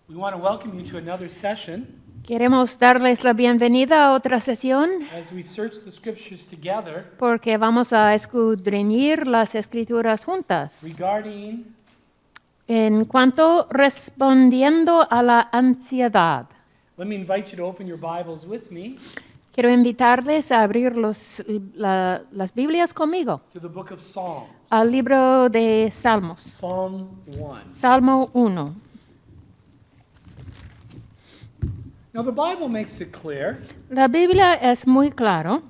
We want to welcome you to another session Queremos darles la bienvenida a otra sesión as we search the scriptures together porque vamos a escudriñar las escrituras juntas regarding en cuanto respondiendo a la ansiedad. Let me invite you to open your Bibles with me Quiero invitarles a abrir las Biblias conmigo to the book of Psalms, al libro de Salmos, Psalm 1. Salmo 1. Now the Bible makes it clear La Biblia es muy claro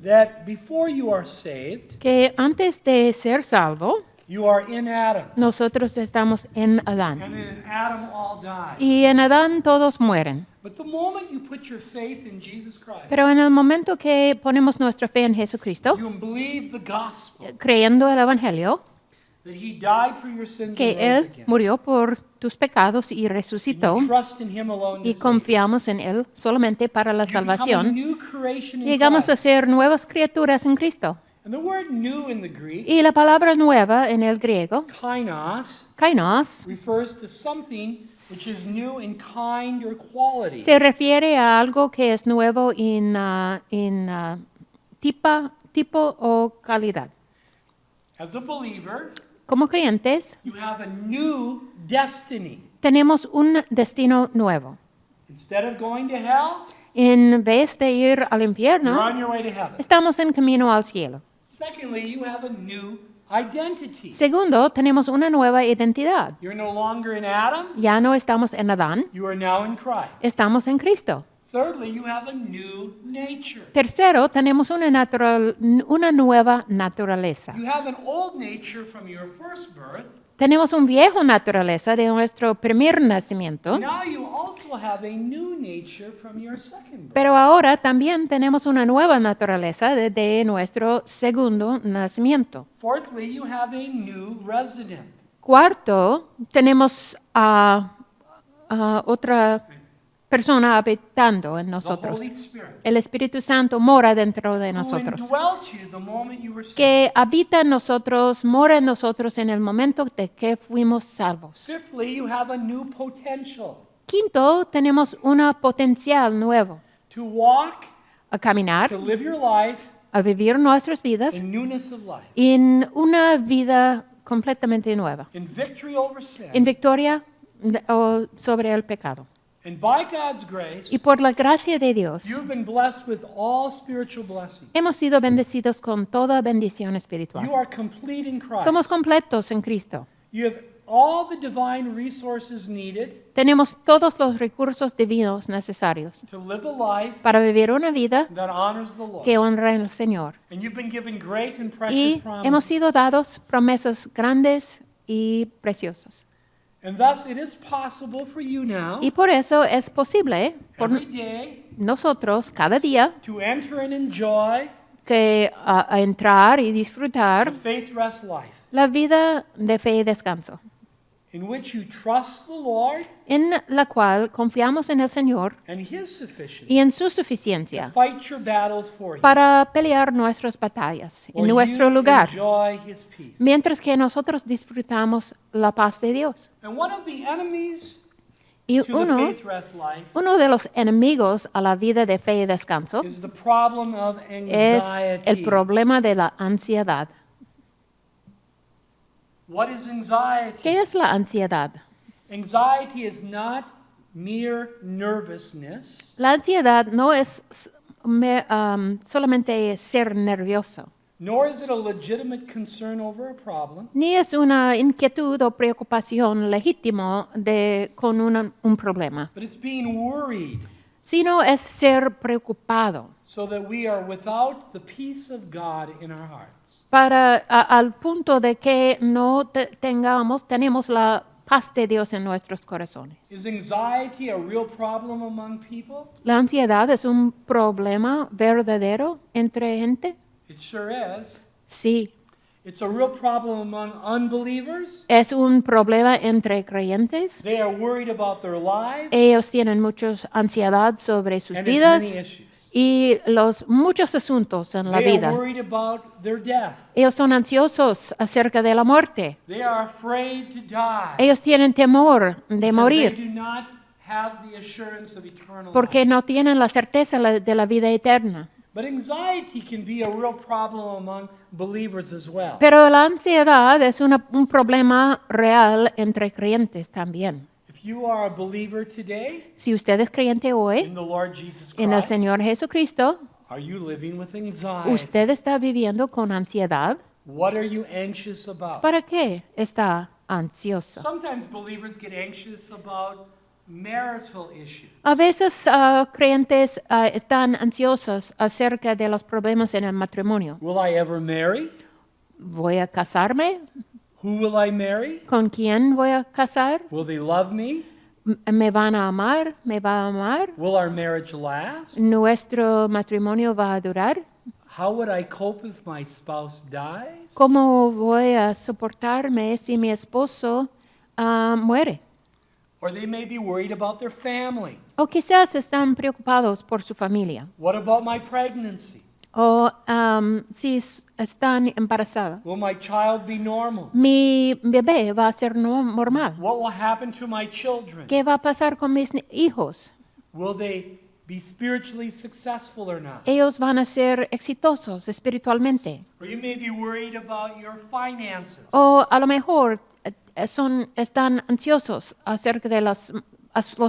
that before you are saved, que antes de ser salvo, you are in Adam, nosotros estamos en Adán. and in Adam all die. Y en Adán todos mueren. But the moment you put your faith in Jesus Christ, Pero en el momento que ponemos nuestra fe en Jesucristo, you believe the gospel, creyendo el Evangelio, that He died for your sins que and rose Él again, murió por tus pecados y and resucitó, you trust in Him alone to y save you. confiamos en Él solamente para la You become a salvación, new creation in llegamos a Christ. ser nuevas criaturas en Cristo. And the word new in the Greek, Y la palabra nueva en el griego, kainos, kainos, refers to something which is new in kind or quality. se refiere a algo que es nuevo en tipo o calidad. As a believer, Como creyentes, you have a new destiny. tenemos un destino nuevo. Instead of going to hell, En vez de ir al you're infierno, on your way to heaven. estamos en camino al cielo. Secondly, you have a new identity. Segundo, tenemos una nueva identidad. You're no longer in Adam, Ya no estamos en Adán, you are now in Christ. estamos en Cristo. Thirdly, you have a new nature. Tercero, tenemos una nueva naturaleza. You have an old nature from your first birth. Tenemos un viejo naturaleza de nuestro primer nacimiento, Now you also have a new nature from your second birth. pero ahora también tenemos una nueva naturaleza de nuestro segundo nacimiento. Fourthly, you have a new resident. Cuarto, tenemos a otra persona habitando en The nosotros. Holy Spirit, El Espíritu Santo mora dentro de who nosotros, indwelt you the moment you were saved. que habita en nosotros, mora en nosotros en el momento de que fuimos salvos. Fifthly, you have a new potential Quinto, tenemos una potencial nuevo to walk, a caminar, to live your life a vivir nuestras vidas in newness of life, en una vida completamente nueva, in victory over sin. en victoria sobre el pecado. And by God's grace, Y por la gracia de Dios, you've been blessed with all spiritual blessings. hemos sido bendecidos con toda bendición You espiritual. are complete in Christ. Somos completos en Cristo. You have all the divine resources needed Tenemos todos los recursos divinos necesarios to live a life para vivir una vida that honors the Lord. que honra al Señor. And you've been given great and precious Y hemos promises. sido dados promesas grandes y preciosas. And thus it is possible for you now, Y por eso es posible por every day, nosotros cada día to enter and enjoy que a entrar y the disfrutar faith rest life, la vida de fe y descanso, in which you trust the Lord en la cual confiamos en el Señor and His sufficiency y en su to suficiencia fight your battles for you, para pelear nuestras batallas en while nuestro you lugar, enjoy His peace. mientras que nosotros disfrutamos la paz de Dios. And one of the enemies Y to the faith rest life uno de los enemigos a la vida de fe y descanso is the problem of es el anxiety. problema de la ansiedad. What is anxiety? ¿Qué es la ansiedad? Anxiety is not mere nervousness. La ansiedad no es solamente ser nervioso, Nor is it a legitimate concern over a problem, ni es una inquietud o preocupación legítimo con un problema, but it's being worried sino es ser preocupado so that we are without the peace of God in our hearts. al punto de que no tenemos la paz de Dios en nuestros corazones. Is anxiety a real problem among people? La ansiedad es un problema verdadero entre gente. It sure is. Sí, It's a real problem among unbelievers. es un problema entre creyentes. They are worried about their lives Ellos tienen mucha ansiedad sobre sus and its many vidas issues. y muchos asuntos en la They are vida. worried about their death. Ellos son ansiosos acerca de la muerte. They are afraid to die. Ellos tienen temor de Because they morir do not have the assurance of eternal porque life. no tienen la certeza de la vida eterna. But anxiety can be a real problem among believers as well. Pero la ansiedad es un problema real entre creyentes también. If you are a believer today Si usted es creyente in hoy the Lord Jesus en el Christ, Señor Jesucristo, are you living with anxiety? usted está viviendo con ansiedad. What are you anxious about? ¿Para qué está ansioso? Sometimes believers get anxious about marital issues. A veces creyentes están ansiosos acerca de los problemas en el matrimonio. Will I ever marry? ¿Voy a casarme? Who will I marry? ¿Con quién voy a casar? Will they love me? ¿Me van a amar? ¿Me va a amar? Will our marriage last? ¿Nuestro matrimonio va a durar? How would I cope if my spouse dies? ¿Cómo voy a soportarme si mi esposo muere? Or they may be worried about their family. O quizás están preocupados por su familia. What about my pregnancy? O si están embarazadas. Will my child be normal? Mi bebé va a ser normal. What will happen to my children? ¿Qué va a pasar con mis hijos? Will they be spiritually successful or not? Ellos van a ser exitosos espiritualmente. Or you may be worried about your finances. O a lo mejor están ansiosos acerca de los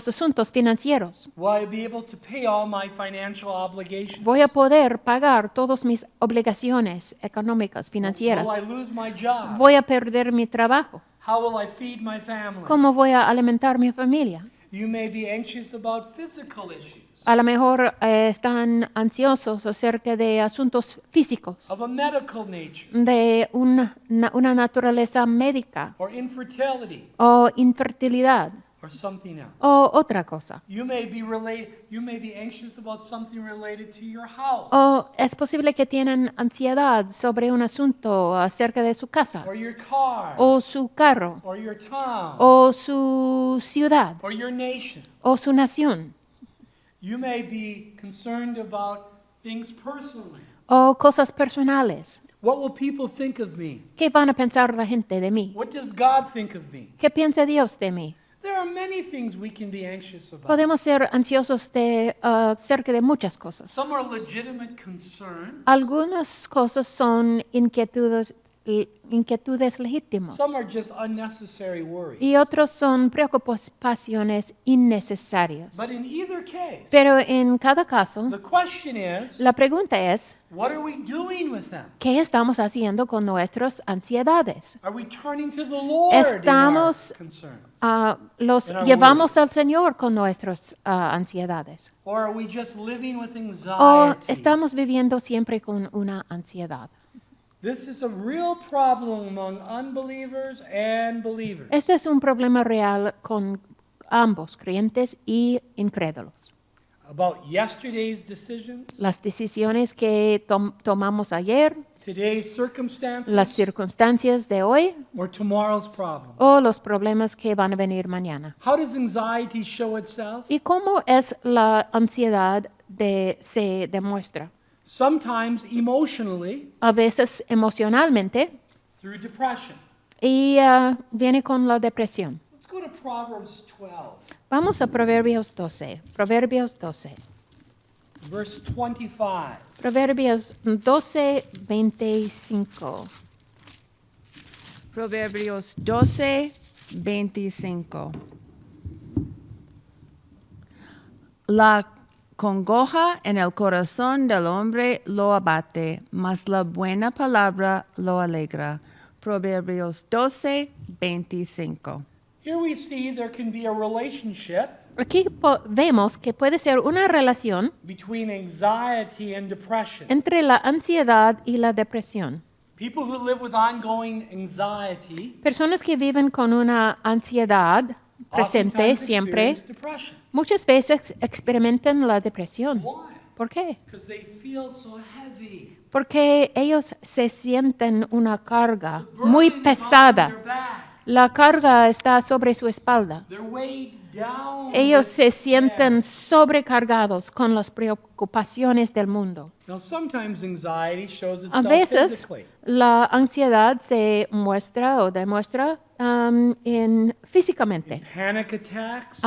asuntos financieros. Will I be able to pay all my financial obligations? Voy a poder pagar todas mis obligaciones económicas, financieras. Will I lose my job? Voy a perder mi trabajo. How will I feed my family? ¿Cómo voy a alimentar mi familia? You may be anxious about physical issues A lo mejor están ansiosos acerca de asuntos físicos, of a medical nature de una naturaleza médica or infertility o infertilidad or something else. o otra cosa. You may be anxious about something related to your house O es posible que tienen ansiedad sobre un asunto acerca de su casa or your car o su carro or your town o su ciudad or your nation. o su nación You may be concerned about things personally. o cosas personales. What will people think of me? ¿Qué van a pensar la gente de mí? What does God think of me? ¿Qué piensa Dios de mí? There are many things we can be anxious about. Podemos ser ansiosos acerca de muchas cosas. Some are legitimate concerns. Algunas cosas son inquietudes legítimas Some are just unnecessary worries. y otros son preocupaciones innecesarias. But in either case, Pero en cada caso, the question is, la pregunta es, what are we doing with them? ¿qué estamos haciendo con nuestras ansiedades? Are we turning to the Lord in our Estamos concerns? Los In our llevamos worries. al Señor con nuestras ansiedades. Or are we just living with O anxiety? estamos viviendo siempre con una ansiedad. This is a real problem among unbelievers and believers. Este es un problema real con ambos, creyentes y incrédulos. About yesterday's decisions, Las decisiones que tomamos ayer, today's circumstances, las circunstancias de hoy or tomorrow's problem. o los problemas que van a venir mañana. How does anxiety show itself? ¿Y cómo es la ansiedad se demuestra? Sometimes emotionally, A veces emocionalmente through depression. y viene con la depresión. Let's go to Proverbs 12, Vamos a Proverbios 12. Proverbios 12. verse 25. Proverbios 12, 25. Proverbios 12, 25. La congoja en el corazón del hombre lo abate, mas la buena palabra lo alegra. Proverbios 12, 25. Here we see there can be a relationship Aquí vemos que puede ser una relación between anxiety and depression. entre la ansiedad y la depresión. People who live with ongoing anxiety Personas que viven con una ansiedad presente oftentimes siempre, experience depression. muchas veces experimentan la depresión. Why? ¿Por qué? Because they feel so heavy. Porque ellos se sienten una carga The burden muy is on pesada. their back. La carga está sobre su espalda. They're weighed down. Ellos with se sienten care. sobrecargados con las preocupaciones del mundo. Now, sometimes anxiety shows A itself veces physically. la ansiedad se muestra o demuestra físicamente. Panic attacks,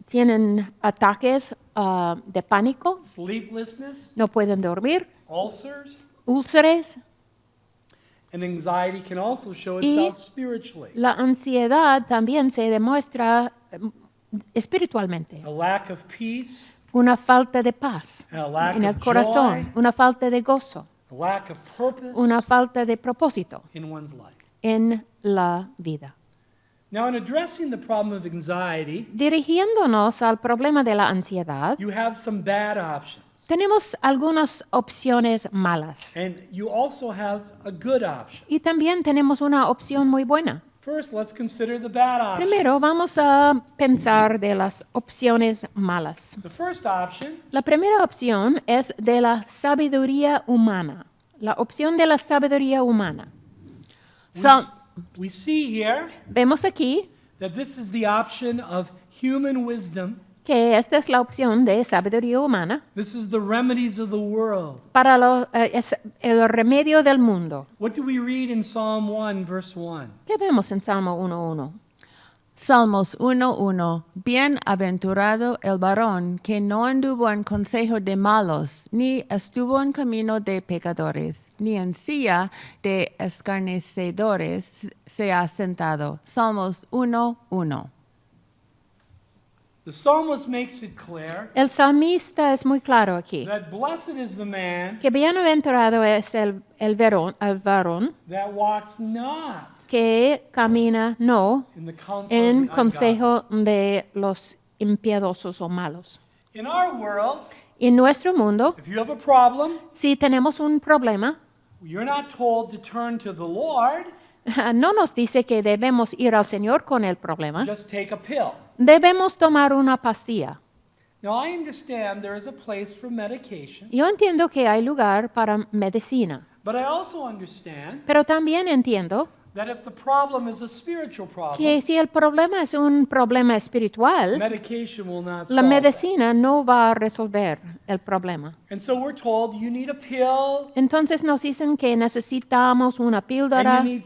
Tienen ataques de pánico, sleeplessness, no pueden dormir, ulcers, úlceras. and anxiety can also show Y itself spiritually. La ansiedad también se demuestra espiritualmente. A lack of peace, Una falta de paz a lack en el of corazón, joy, una falta de gozo, a lack of purpose una falta de propósito in one's life. en la vida. Now, in addressing the problem of anxiety, Dirigiéndonos al problema de la ansiedad, you have some bad options, tenemos algunas opciones malas and you also have a good option. y también tenemos una opción muy buena. First, let's consider the bad option. Primero vamos a pensar de las opciones malas. The first option La primera opción es de la sabiduría humana. La opción de la sabiduría humana. we see here Vemos aquí that this is the option of human wisdom. que esta es la opción de sabiduría humana This is the remedies of the world. para es el remedio del mundo. What do we read in Psalm 1, verse 1? ¿Qué vemos en Salmo 1:1? Salmos 1:1. Bienaventurado el varón que no anduvo en consejo de malos, ni estuvo en camino de pecadores, ni en silla de escarnecedores se ha sentado. Salmos 1:1. The psalmist makes it clear El salmista es muy claro aquí, that blessed is the man que bienaventurado es el varón that walks not que camina no in the counsel en of the ungodly. consejo de los impiedosos o malos. In our world, En nuestro mundo, if you have a problem, si tenemos un problema, you're not told to turn to the Lord, no nos dice que debemos ir al Señor con el problema. just take a pill. Debemos tomar una pastilla. Now, I understand there is a place for medication, Yo entiendo que hay lugar para medicina, but I also understand pero también entiendo that if the problem is a spiritual problem, que si el problema es un problema espiritual, medication will not la solve that. medicina no va a resolver el problema. And so we're told you need a pill Entonces nos dicen que necesitamos una and píldora you need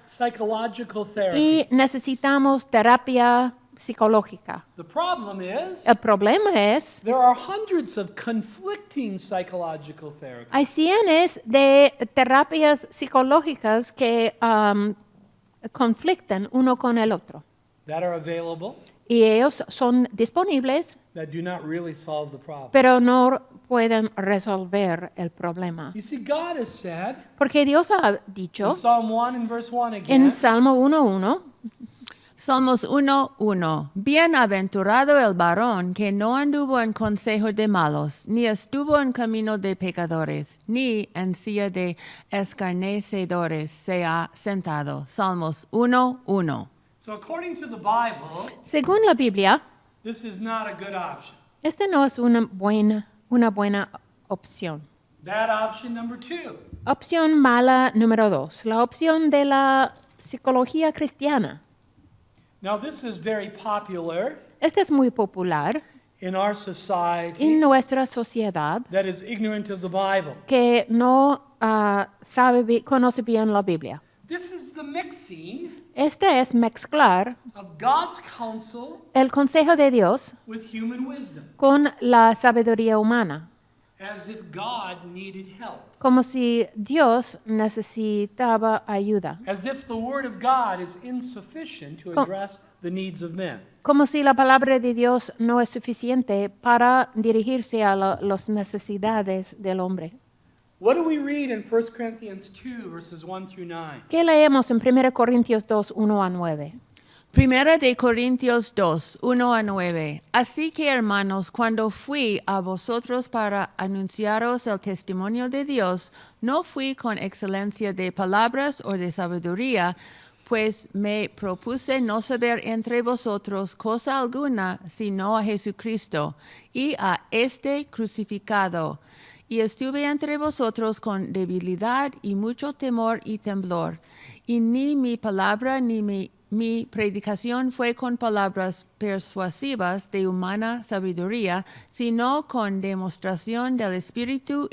psychological therapy. y necesitamos terapia psicológica. The problem is El problema es, there are hundreds of conflicting psychological therapies. hay cientos de terapias psicológicas que conflictan uno con el otro. That are available Y ellos son disponibles, that do not really solve the problem. pero no pueden resolver el problema. You see, God has said Porque Dios ha in dicho Psalm 1 and verse 1 en again, Salmo 1:1, Salmos 1:1. Bienaventurado el varón que no anduvo en consejo de malos, ni estuvo en camino de pecadores, ni en silla de escarnecedores se ha sentado. Salmos 1:1. so according to the Bible, según la Biblia, this is not a good option. esta no es una buena opción. Bad option number 2. Opción mala número 2, la opción de la psicología cristiana. Now, this is very popular Esta es muy popular in our society en nuestra sociedad that is ignorant of the Bible. que no conoce bien la Biblia. This is the mixing Este es mezclar of God's counsel el consejo de Dios with human wisdom, con la sabiduría humana, as if God needed help, como si Dios necesitaba ayuda, as if the Word of God is insufficient to address the needs of men. como si la palabra de Dios no es suficiente para dirigirse a las necesidades del hombre. What do we read in 1 Corinthians 2, verses 1 through 9? ¿Qué leemos en 1 Corintios 2, 1 a 9? Primera de Corintios 2, 1-9. Así que, hermanos, cuando fui a vosotros para anunciaros el testimonio de Dios, no fui con excelencia de palabras o de sabiduría, pues me propuse no saber entre vosotros cosa alguna, sino a Jesucristo y a este crucificado. Y estuve entre vosotros con debilidad y mucho temor y temblor, y ni mi palabra ni mi mi predicación fue con palabras persuasivas de humana sabiduría, sino con demostración del Espíritu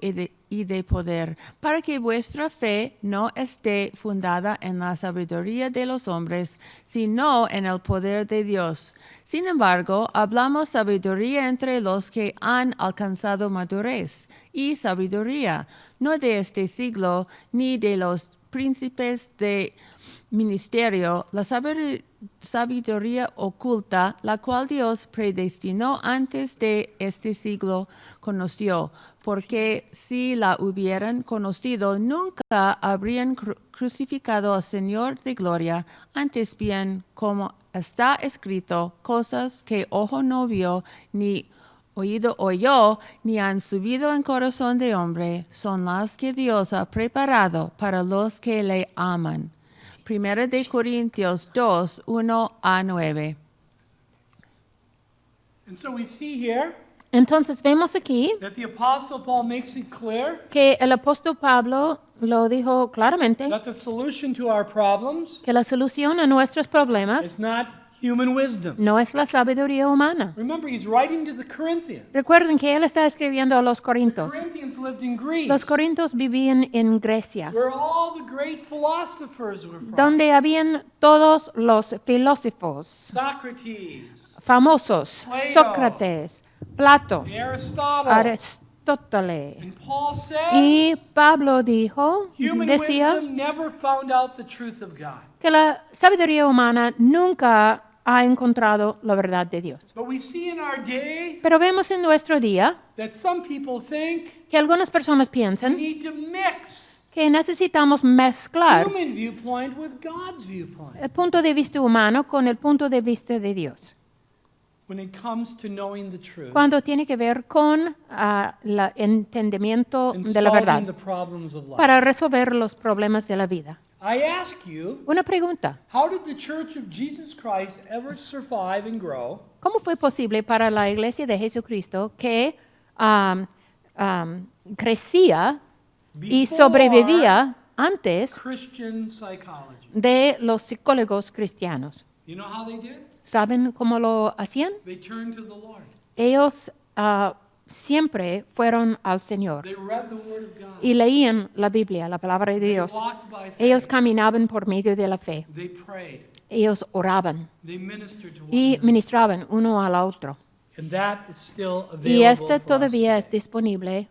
y de poder, para que vuestra fe no esté fundada en la sabiduría de los hombres, sino en el poder de Dios. Sin embargo, hablamos sabiduría entre los que han alcanzado madurez, y sabiduría, no de este siglo, ni de los príncipes de ministerio, la sabiduría oculta, la cual Dios predestinó antes de este siglo, conoció, porque si la hubieran conocido, nunca habrían crucificado al Señor de gloria, antes bien, como está escrito, cosas que ojo no vio, ni oído oyó, ni han subido en corazón de hombre, son las que Dios ha preparado para los que le aman. Primera de Corintios 2, 1-9. And so we see here Entonces vemos aquí that the Apostle Paul makes it clear que el apóstol Pablo lo dijo claramente, that the solution to our problems que la solución a nuestros problemas is not human wisdom. no es la sabiduría humana. Remember, he's writing to the Corinthians. Recuerden que él está escribiendo a los The corintios. Corinthians lived in Greece, Los corintios vivían en Grecia, where all the great philosophers were from. donde habían todos los filósofos Socrates, famosos, Plato. Sócrates, Plato, Aristotle. Aristóteles. And Paul says, Y Pablo dijo, human decía wisdom never found out the truth of God. que la sabiduría humana nunca ha encontrado la verdad de Dios. But we see in our day Pero vemos en nuestro día that some people think que algunas personas we piensan need to mix que necesitamos mezclar human viewpoint with God's viewpoint el punto de vista humano con el punto de vista de Dios, when it comes to knowing the truth cuando tiene que ver con el entendimiento and de la solving verdad the problems of life. para resolver los problemas de la vida. I ask you, Una pregunta, how did the Church of Jesus Christ ever survive and grow ¿cómo fue posible para la Iglesia de Jesucristo que crecía y before sobrevivía antes Christian psychology? de los psicólogos cristianos? You know how they did? ¿Saben cómo lo hacían? They turned to the Lord. Ellos siempre fueron al Señor They read the Word of God. y leían la Biblia, la palabra de They Dios. walked by faith. Ellos caminaban por medio de la fe. They prayed. Ellos oraban They ministered to one y another. ministraban uno al otro. And that is still available Y este for us todavía today. es disponible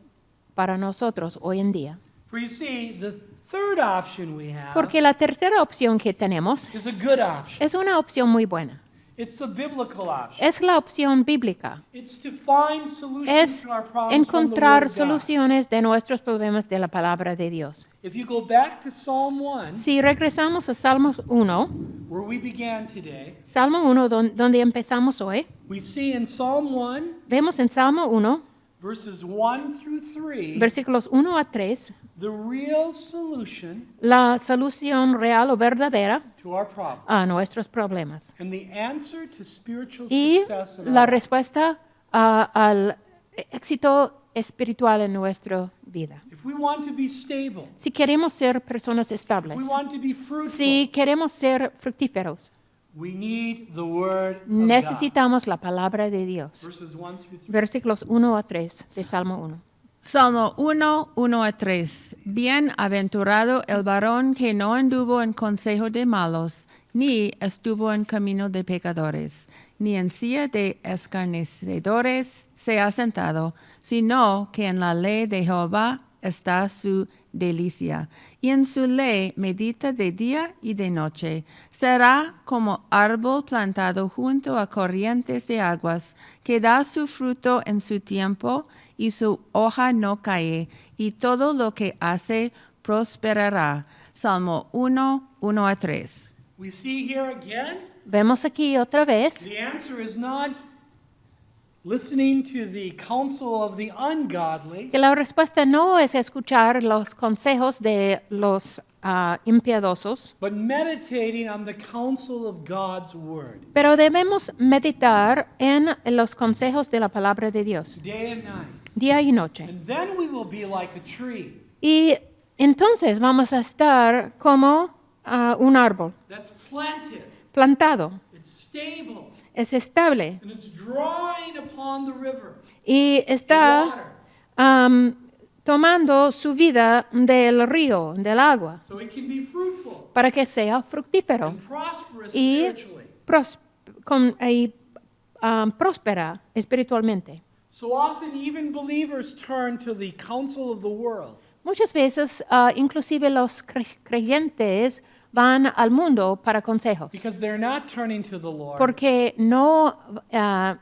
para nosotros hoy en día. For you see, the third option we have Porque la tercera opción que tenemos is a good option. es una opción muy buena. It's the biblical option. Es la opción bíblica. It's to find solutions Es to our problems from the Word encontrar of God. soluciones de nuestros problemas de la palabra de Dios. If you go back to Psalm 1, Si regresamos a Salmo 1, where we began today, Salmo 1 donde empezamos hoy, we see in Psalm 1, vemos en Salmo 1, verses 1 through 3, versículos 1 a 3, the real solution la solución real o verdadera to our problem a nuestros problemas. and the answer to spiritual Y success in la our life. respuesta al éxito espiritual en nuestra vida. If we want to be stable, Si queremos ser personas if estables, we want to be fruitful, si queremos ser fructíferos, we need the Word of God. necesitamos la palabra de Dios. Verses 1 through 3. Versículos 1 a 3 de Salmo 1. Salmo 1, 1-3. Bienaventurado el varón que no anduvo en consejo de malos, ni estuvo en camino de pecadores, ni en silla de escarnecedores se ha sentado, sino que en la ley de Jehová está su delicia, y en su ley medita de día y de noche. Será como árbol plantado junto a corrientes de aguas, que da su fruto en su tiempo, y su hoja no cae, y todo lo que hace prosperará. Salmo 1, 1-3. We see here again, Vemos aquí otra vez the answer is not listening to the counsel of the ungodly, que la respuesta no es escuchar los consejos de los impiedosos, but meditating on the counsel of God's Word, pero debemos meditar en los consejos de la palabra de Dios, day and night. día y noche. And then we will be like a tree Y entonces vamos a estar como un árbol that's planted plantado, it's stable, es estable and it's drawing upon the river, y the está water, tomando su vida del río, del agua, so it can be fruitful para que sea fructífero and prosperous y, spiritually. próspera espiritualmente. So often, even believers turn to the counsel of the world. Muchas veces, inclusive los creyentes van al mundo para consejos, Because they're not turning to the Lord. porque no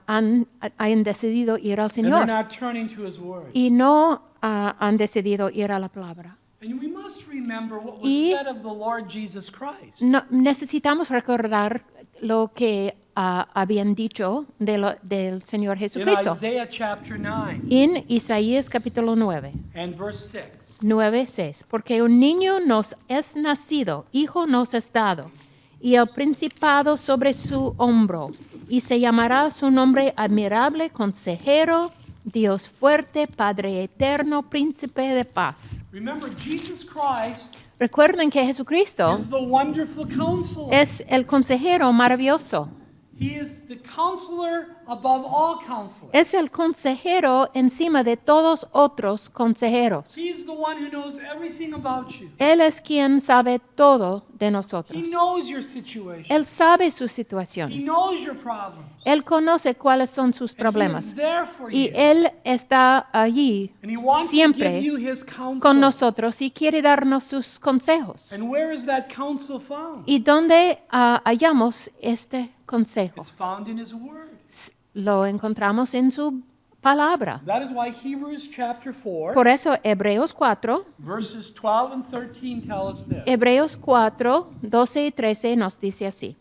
han decidido ir al And they're Señor not turning to His Word. y no han decidido ir a la palabra. And we must remember what was Y- said of the Lord Jesus Christ. No, necesitamos recordar lo que habían dicho del Señor In Jesucristo. Isaiah chapter 9 En Isaías capítulo 9, and verse 6. 9:6, porque un niño nos es nacido, hijo nos es dado, y el principado sobre su hombro, y se llamará su nombre admirable, consejero, Dios fuerte, Padre eterno, príncipe de paz. Remember, Jesus Christ Recuerden que Jesucristo is the wonderful counselor. es el consejero maravilloso. He is the counselor above all counselors. Es el consejero encima de todos otros consejeros. He's the one who knows everything about you. Él es quien sabe todo de nosotros. He knows your situation. Él sabe su He situación. knows your problems. Él conoce cuáles son sus And He problemas. is there for Y you. Él está allí And He wants to siempre give you His counsel. con nosotros y quiere darnos sus consejos. And where is that counsel found? ¿Y dónde hallamos este consejo? It's found in His Word. Lo encontramos en su palabra. That is why Hebrews chapter 4, Por eso Hebreos 4, verses 12 and 13 tell us this. Hebreos 4, 12 y 13 nos dice así.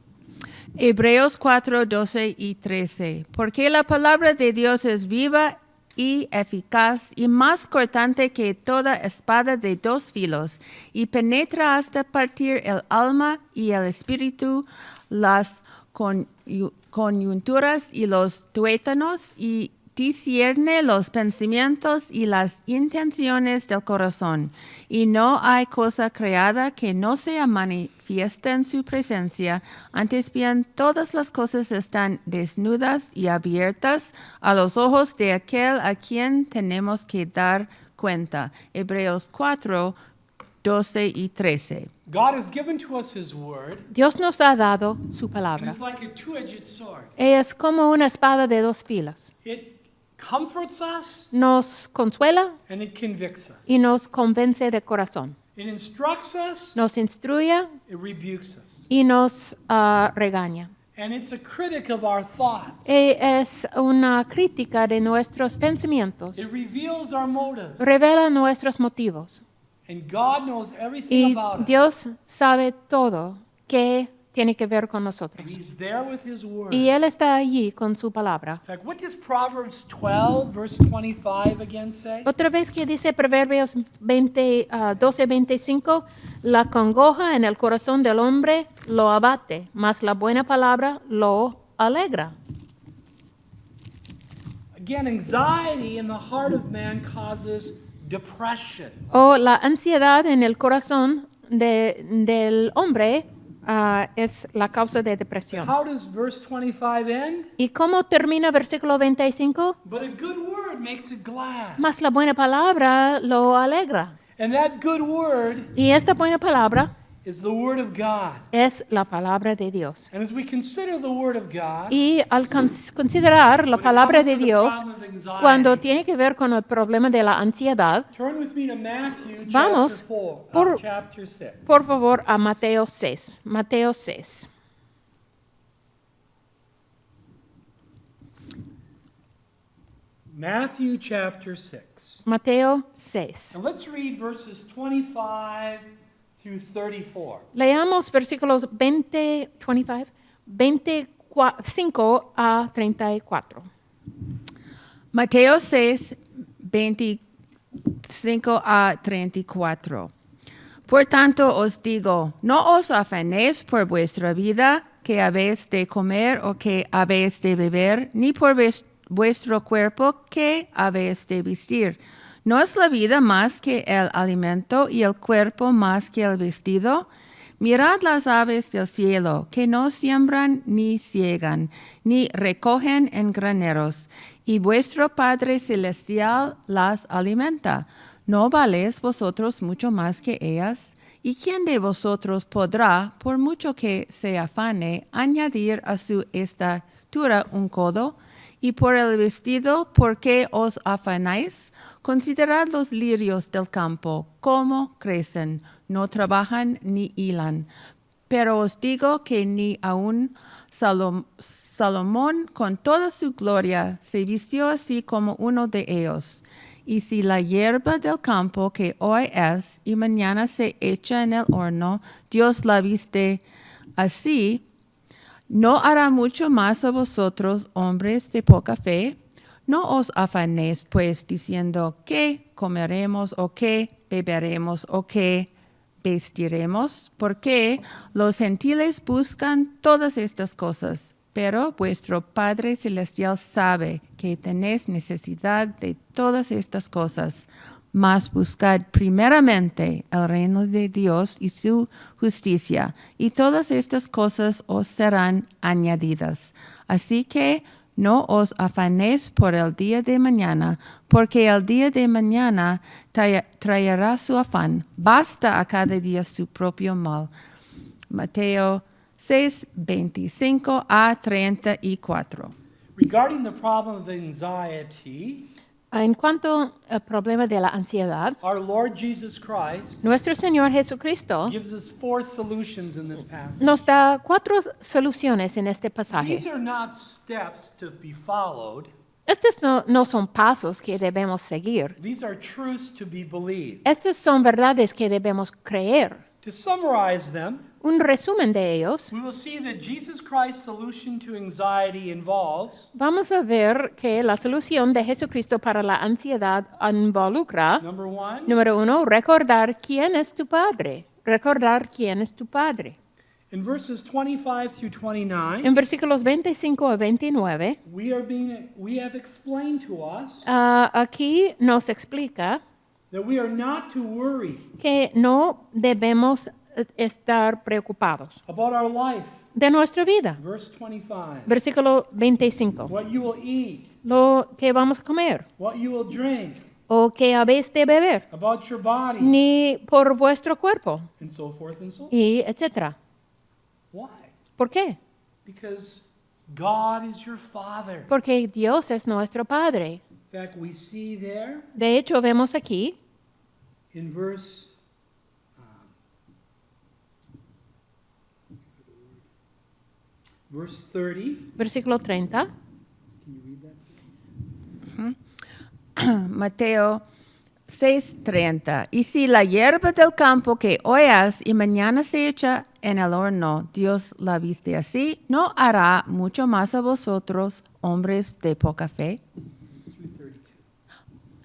Hebreos 4, 12 y 13. Porque la palabra de Dios es viva y eficaz y más cortante que toda espada de dos filos y penetra hasta partir el alma y el espíritu, las coyunturas y los tuétanos y discierne los pensamientos y las intenciones del corazón. Y no hay cosa creada que no sea manifiesta en su presencia, antes bien todas las cosas están desnudas y abiertas a los ojos de aquel a quien tenemos que dar cuenta. Hebreos 4, 12 y 13. God has given to us His Word, Dios nos ha dado su and palabra. it's like a two-edged sword. Es como una espada de dos filos. It comforts us Nos consuela and it convicts us. y nos convence de corazón. It instructs us, Nos instruye it rebukes us. y nos regaña. And it's a critic of our thoughts. Es una crítica de nuestros pensamientos. It reveals our motives. Revela nuestros motivos. And God knows everything Y about us. Dios sabe todo que tiene que ver con And nosotros. He's there with His Word. Y Él está allí con su palabra. In fact, what does Proverbs 12, verse 25 again say? Otra vez que dice Proverbios 12:25, la congoja en el corazón del hombre lo abate, mas la buena palabra lo alegra. Again, anxiety in the heart of man causes depression. O la ansiedad en el corazón del hombre es la causa de depresión. How does verse 25 end? ¿Y cómo termina versículo 25? But a good word makes it glad. Mas la buena palabra lo alegra. And that good word Y esta buena palabra is the word of God. es la palabra de Dios. And as we consider the word of God, Y al considerar la when it palabra comes de to the Dios, problem of anxiety, cuando tiene que ver con el problema de la ansiedad, turn with me to Matthew Vamos chapter 4, por- chapter 6. por favor, a Mateo 6. Mateo 6. Matthew chapter 6. Mateo 6. And let's read verses 25 through 34. Leamos versículos 25 a 34. Mateo 6, 25 a 34. Por tanto os digo, no os afanéis por vuestra vida, que habéis de comer o que habéis de beber, ni por vuestro cuerpo, que habéis de vestir. ¿No es la vida más que el alimento y el cuerpo más que el vestido? Mirad las aves del cielo, que no siembran ni ciegan, ni recogen en graneros, y vuestro Padre Celestial las alimenta. ¿No valéis vosotros mucho más que ellas? ¿Y quién de vosotros podrá, por mucho que se afane, añadir a su estatura un codo? Y por el vestido, ¿por qué os afanáis? Considerad los lirios del campo, cómo crecen, no trabajan ni hilan. Pero os digo que ni aun Salomón con toda su gloria se vistió así como uno de ellos. Y si la hierba del campo que hoy es y mañana se echa en el horno, Dios la viste así, ¿no hará mucho más a vosotros, hombres de poca fe? No os afanéis, pues, diciendo, ¿qué comeremos o qué beberemos o qué vestiremos? Porque los gentiles buscan todas estas cosas, pero vuestro Padre Celestial sabe que tenéis necesidad de todas estas cosas. Mas buscad primeramente el reino de Dios y su justicia, y todas estas cosas os serán añadidas. Así que no os afanéis por el día de mañana, porque el día de mañana traerá su afán. Basta a cada día su propio mal. Mateo 6, 25 a 34. Regarding the problem of anxiety, En cuanto al problema de la ansiedad, our Lord Jesus Christ nuestro Señor Jesucristo gives us 4 solutions in this passage. nos da 4 soluciones en este pasaje. These are not steps to be followed. Estos no son pasos que debemos seguir. These are truths to be believed. Estas son verdades que debemos creer. To summarize them, Un resumen de ellos, we will see that Jesus Christ's solution to anxiety involves, vamos a ver que la solución de Jesucristo para la ansiedad involucra, number 1, número 1, recordar quién es tu Padre. Recordar quién es tu Padre. in verses 25 through 29, En versículos 25 a 29, we have explained to us aquí nos explica that we are not to worry que no debemos estar preocupados about our life. de nuestra vida. Verse 25, Versículo 25. what you will eat, Lo que vamos a comer what you will drink, o que habéis de beber, about your body, ni por vuestro cuerpo, and so forth and so on. y etcétera. Why? ¿Por qué? Because God is your Father. Porque Dios es nuestro Padre. In fact, we see there De hecho, vemos aquí in verse 30. versículo 30. Can you read that? Mateo 6:30. Y si la hierba del campo que hoy es y mañana se echa en el horno, Dios la viste así, ¿no hará mucho más a vosotros, hombres de poca fe? 3:32.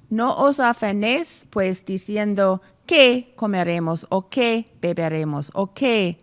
No os afanéis, pues, diciendo, ¿qué comeremos o qué beberemos o qué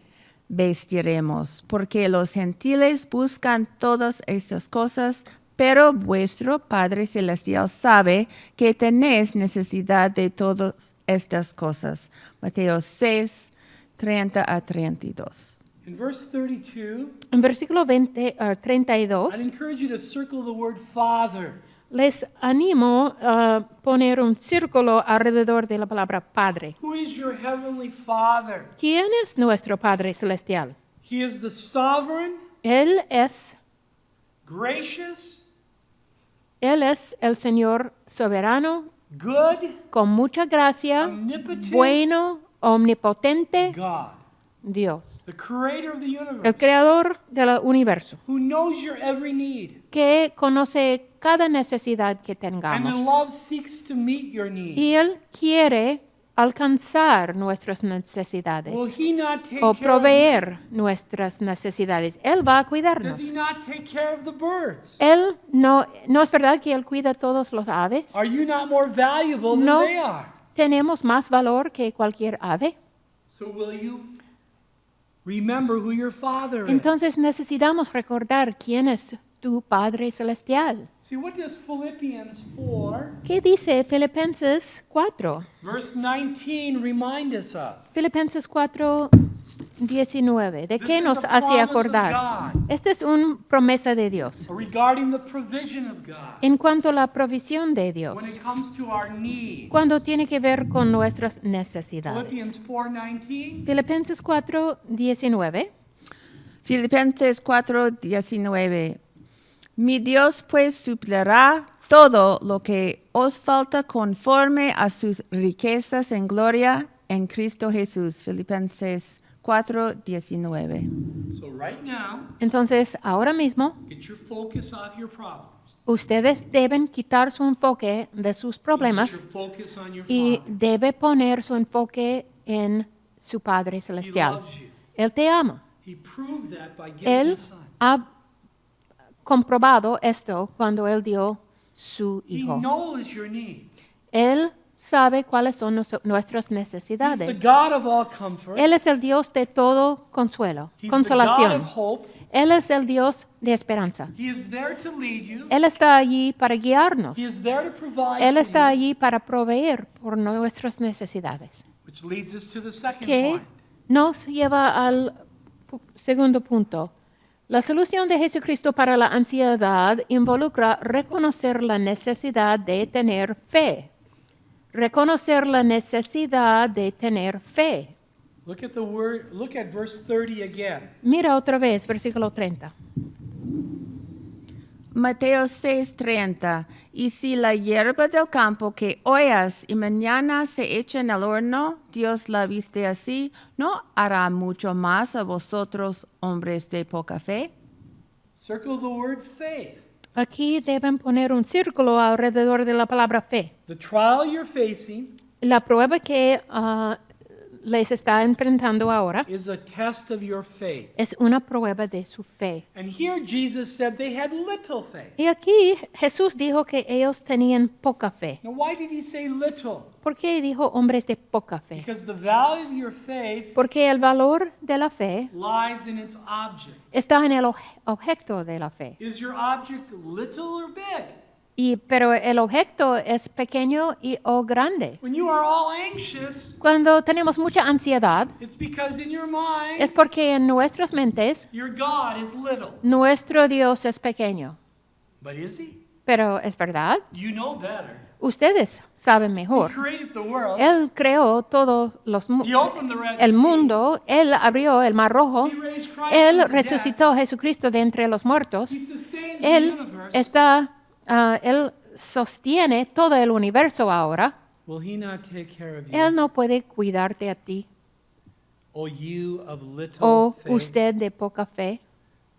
vestiremos? Porque los gentiles buscan todas estas cosas, pero vuestro Padre Celestial sabe que tenéis necesidad de todas estas cosas. Mateo 6, 30 a 32. In verse 32, En versículo 32, I'd encourage you to circle the word Father. les animo a poner un círculo alrededor de la palabra Padre. Who is your heavenly Father? ¿Quién es nuestro Padre Celestial? He is the sovereign, Él es gracious, el Señor soberano, good, con mucha gracia, omnipotent bueno, omnipotente, God, Dios, the creator of the el universe, creador del universo, who knows your every need, que conoce cada necesidad que and in tengamos. love seeks to meet your needs. Y Él quiere alcanzar nuestras necesidades Will he not take o care proveer nuestras necesidades. Él va a of, cuidarnos. does he not take care of the birds? Él no es verdad que Él cuida todos los aves. Are you not more valuable than No they are? tenemos más valor que cualquier ave. So will you remember who your Father is? Entonces necesitamos recordar quién es tu Padre Celestial. See, what does Philippians 4, ¿Qué dice Filipenses 4? verse 19 remind us of? Filipenses 4, 19. ¿De This qué is nos a hace promise of acordar? God. Esta es una promesa de Dios Regarding the provision of God en cuanto a la provisión de Dios, when it comes to our needs. cuando tiene que ver con nuestras necesidades. Philippians 4:19. Filipenses 4, 19. Filipenses 4:19. Mi Dios pues suplirá todo lo que os falta conforme a sus riquezas en gloria en Cristo Jesús. Filipenses 4:19. So right now, Entonces, ahora mismo, get your focus off your problems. ustedes deben quitar su enfoque de sus Get problemas your focus on your y Father. debe poner su enfoque en su Padre He Celestial. loves you. Él te ama. He proved that by giving Él His Son. ha comprobado esto cuando Él dio su He Hijo. knows your needs. Él sabe cuáles son nuestras He's the necesidades. God of all comfort. Él es el Dios de todo consuelo, He's the God consolación. of hope. Él es el Dios de esperanza. He is there to lead you. Él está allí para guiarnos. He is there to provide Él for está you. allí para proveer por nuestras necesidades. Which leads us to the second Que point. nos lleva al segundo punto. La solución de Jesucristo para la ansiedad involucra reconocer la necesidad de tener fe. Reconocer la necesidad de tener fe. Look at the word, look at verse 30 again. Mira otra vez, versículo 30. Mateo 6:30. Y si la hierba del campo que hoy y mañana se echa en el horno, Dios la viste así, ¿no hará mucho más a vosotros, hombres de poca fe? Circle the word faith. Aquí deben poner un círculo alrededor de la palabra fe. The trial you're facing La prueba que les está enfrentando ahora is a test of your faith. es una prueba de su fe. And here Jesus said they had little faith. Y aquí Jesús dijo que ellos tenían poca fe. Now, why did he say little? ¿Por qué dijo hombres de poca fe? Because the value of your faith Porque el valor de la fe lies in its object. está en el objeto de la fe. Is your object little or big? Pero el objeto es pequeño o grande. When you are all anxious, Cuando tenemos mucha ansiedad, it's because in your mind, es porque en nuestras mentes your God is little. nuestro Dios es pequeño. But is he? Pero es verdad, You know better. ustedes saben He mejor. created the world. Él creó todo He opened the Red el Sea. mundo, Él abrió el mar rojo, He raised Christ Él from the dead. resucitó a Jesucristo de entre los muertos, He sustains the Él universe. Él sostiene todo el universo ahora. Will he not take care of Él you? no puede cuidarte a ti O you of little o faith? usted de poca fe.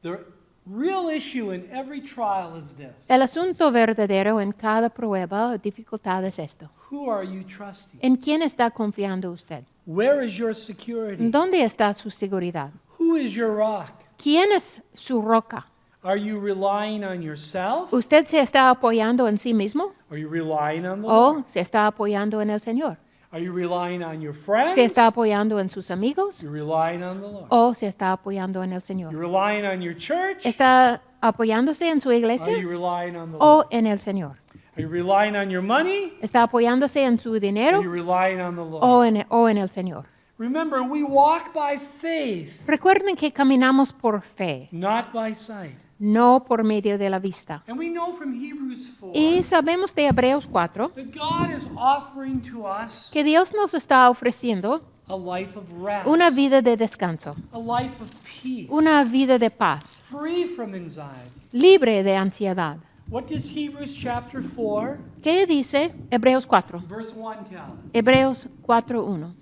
The real issue in every trial is this. El asunto verdadero en cada prueba o dificultad es esto. Who are you trusting? ¿En quién está confiando usted? Where is your security? ¿Dónde está su seguridad? Who is your rock? ¿Quién es su roca? Are you relying on yourself? ¿Usted se está apoyando en sí mismo Are you relying on the Lord? o se está apoyando en el Señor? Are you relying on your friends? ¿Se está apoyando en sus amigos You're relying on the Lord. o se está apoyando en el Señor? You're relying on your church? ¿Está apoyándose en su Are iglesia you relying on the Lord? o en el Señor? Are you relying on your money? ¿Está apoyándose en su Are dinero you relying on the Lord? o en el Señor? Remember, we walk by faith, Recuerden que caminamos por fe, not by sight. no por medio de la vista. And we know from Hebrews 4 Y sabemos de Hebreos 4 that God is offering to us que Dios nos está ofreciendo a life of rest, una vida de descanso, a life of peace, una vida de paz, free from anxiety. libre de ansiedad. What does Hebrews chapter 4, ¿Qué dice Hebreos 4? verse 1 tell us? Hebreos 4:1.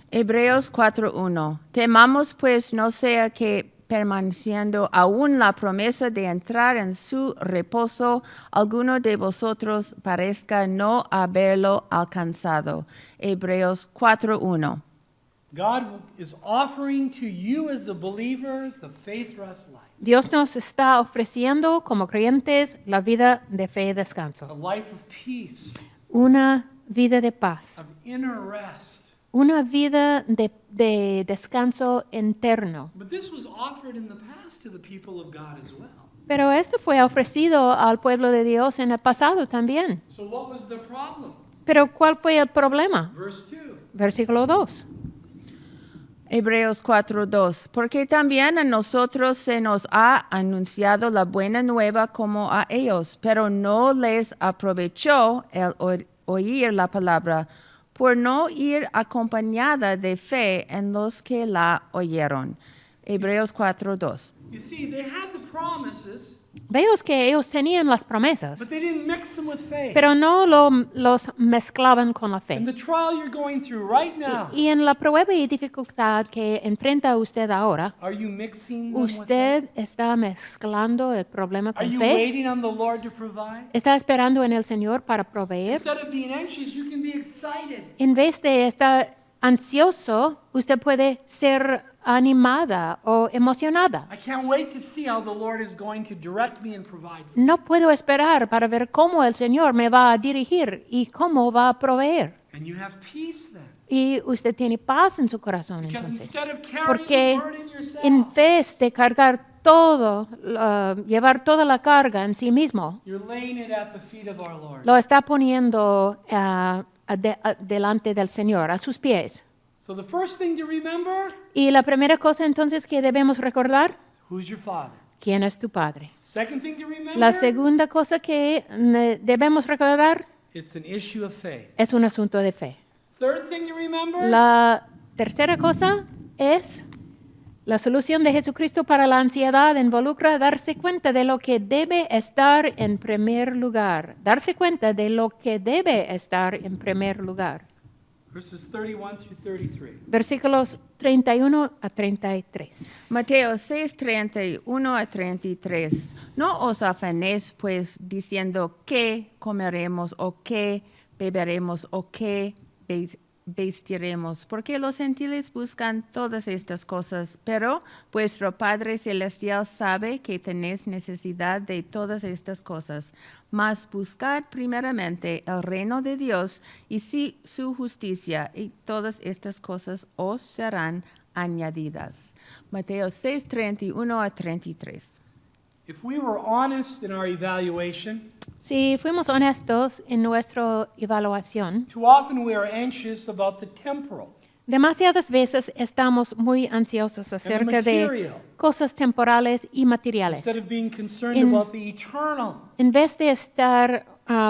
Hebreos 4:1. Temamos pues no sea que permaneciendo aún la promesa de entrar en su reposo, alguno de vosotros parezca no haberlo alcanzado. Hebreos 4:1. God is offering to you as a believer the faith rest life, Dios nos está ofreciendo como creyentes la vida de fe y descanso, a life of peace, una vida de paz, of inner rest. una vida de descanso interno. But this was offered in the past to the people of God as well. Pero esto fue ofrecido al pueblo de Dios en el pasado también. So what was the problem? Pero ¿cuál fue el problema? Verse 2. Versículo 2. Hebreos 4:2, porque también a nosotros se nos ha anunciado la buena nueva como a ellos, pero no les aprovechó el oír la palabra, por no ir acompañada de fe en los que la oyeron. Hebreos 4:2. You see, they had the promises, Vemos que ellos tenían las promesas, but they didn't mix them with faith. pero no los mezclaban con la In fe. the trial you're going through right now, Y en la prueba y dificultad que enfrenta usted ahora, are you mixing them with faith? ¿usted está mezclando el problema Are con you fe? waiting on the Lord to provide? ¿Está esperando en el Señor para proveer? Instead of being anxious, you can be excited. En vez de estar ansioso, usted puede ser animada o emocionada. I can't wait to see how the Lord is going to direct me and provide. No puedo esperar para ver cómo el Señor me va a dirigir y cómo va a proveer. And you have peace then. Y usted tiene paz en su corazón Because entonces. instead of carrying Porque the burden yourself, en vez de cargar todo, llevar toda la carga en sí mismo, you're laying it at the feet of our Lord. lo está poniendo delante del Señor, a sus pies. So the first thing to remember, Y la primera cosa entonces que debemos recordar, who's your father? ¿quién es tu padre? Second thing to remember, La segunda cosa que debemos recordar it's an issue of faith. es un asunto de fe. Third thing to remember, La tercera cosa es la solución de Jesucristo para la ansiedad involucra darse cuenta de lo que debe estar en primer lugar. Darse cuenta de lo que debe estar en primer lugar. verses 31 through 33. Versículos 31 a 33. Mateo 6:31-33. No os afanéis pues diciendo qué comeremos o qué beberemos o qué vestiremos, porque los gentiles buscan todas estas cosas, pero vuestro Padre Celestial sabe que tenéis necesidad de todas estas cosas. Mas buscad primeramente el reino de Dios y su justicia, y todas estas cosas os serán añadidas. Mateo 6:31-33. If we were honest in our evaluation, Si fuimos honestos en nuestra evaluación, too often we are anxious about the temporal. demasiadas veces estamos muy ansiosos acerca de material. cosas temporales y materiales, Instead of being concerned In- about the eternal en vez de estar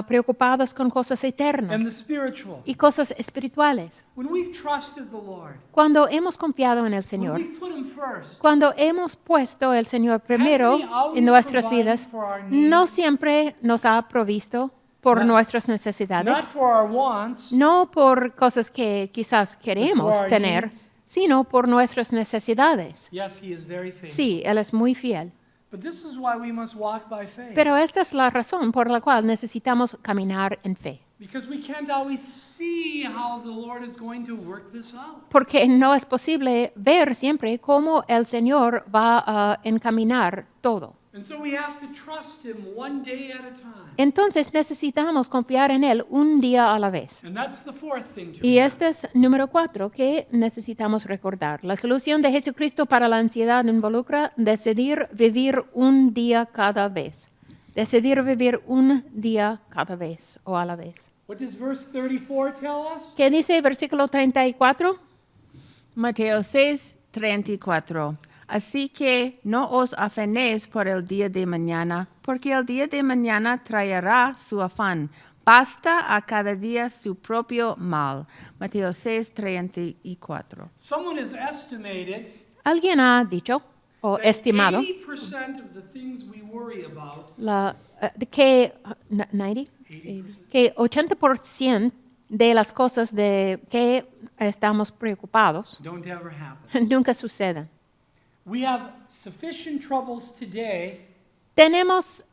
preocupados con cosas and the eternas spiritual. y cosas espirituales. When we've trusted the Lord, Cuando hemos confiado en el when Señor, we've put Him first, cuando hemos puesto el Señor primero Hasn't He always en nuestras provided vidas, for our needs? no siempre nos ha provisto por Not- nuestras not necesidades, for our wants, no por cosas que quizás for queremos our tener, needs. sino por nuestras necesidades. yes, He is very faithful. Sí, Él es muy fiel. But this is why we must walk by faith. Pero esta es la razón por la cual necesitamos caminar en fe. Because we can't always see how the Lord is going to work this out. Porque no es posible ver siempre cómo el Señor va a encaminar todo. And so we have to trust Him one day at a time. Entonces necesitamos confiar en Él un día a la vez. And that's the fourth thing to Y remember. este es número 4 que necesitamos recordar. La solución de Jesucristo para la ansiedad involucra decidir vivir un día cada vez. Decidir vivir un día cada vez o a la vez. What does verse 34 tell us? ¿Qué dice el versículo 34? Mateo 6:34. Así que no os afanéis por el día de mañana, porque el día de mañana traerá su afán. Basta a cada día su propio mal. Mateo 6:34. Someone has estimated Alguien ha dicho o that estimado 80% of the things we worry about, que 90, 80%, que 80% de las cosas de que estamos preocupados don't ever happen. nunca suceden. We have sufficient troubles today Tenemos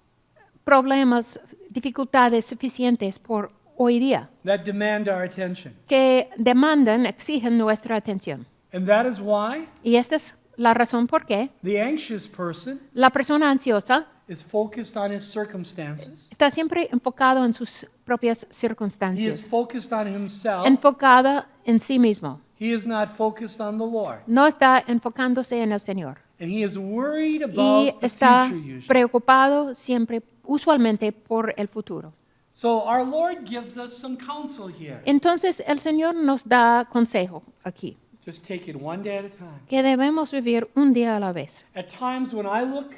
problemas, dificultades suficientes por hoy día that demand our attention. que demandan, exigen nuestra atención. And that is why Y esta es la razón por qué the anxious person la persona ansiosa is focused on his circumstances. está siempre enfocado en sus propias He is circunstancias, focused on himself. enfocada en sí mismo. He is not focused on the Lord. No está enfocándose en el Señor. And he is worried Y about the está future usually. preocupado siempre, usualmente, por el futuro. So our Lord gives us some counsel here. Entonces el Señor nos da consejo aquí. Just take it one day at a time. que debemos vivir un día a la vez. At times when I look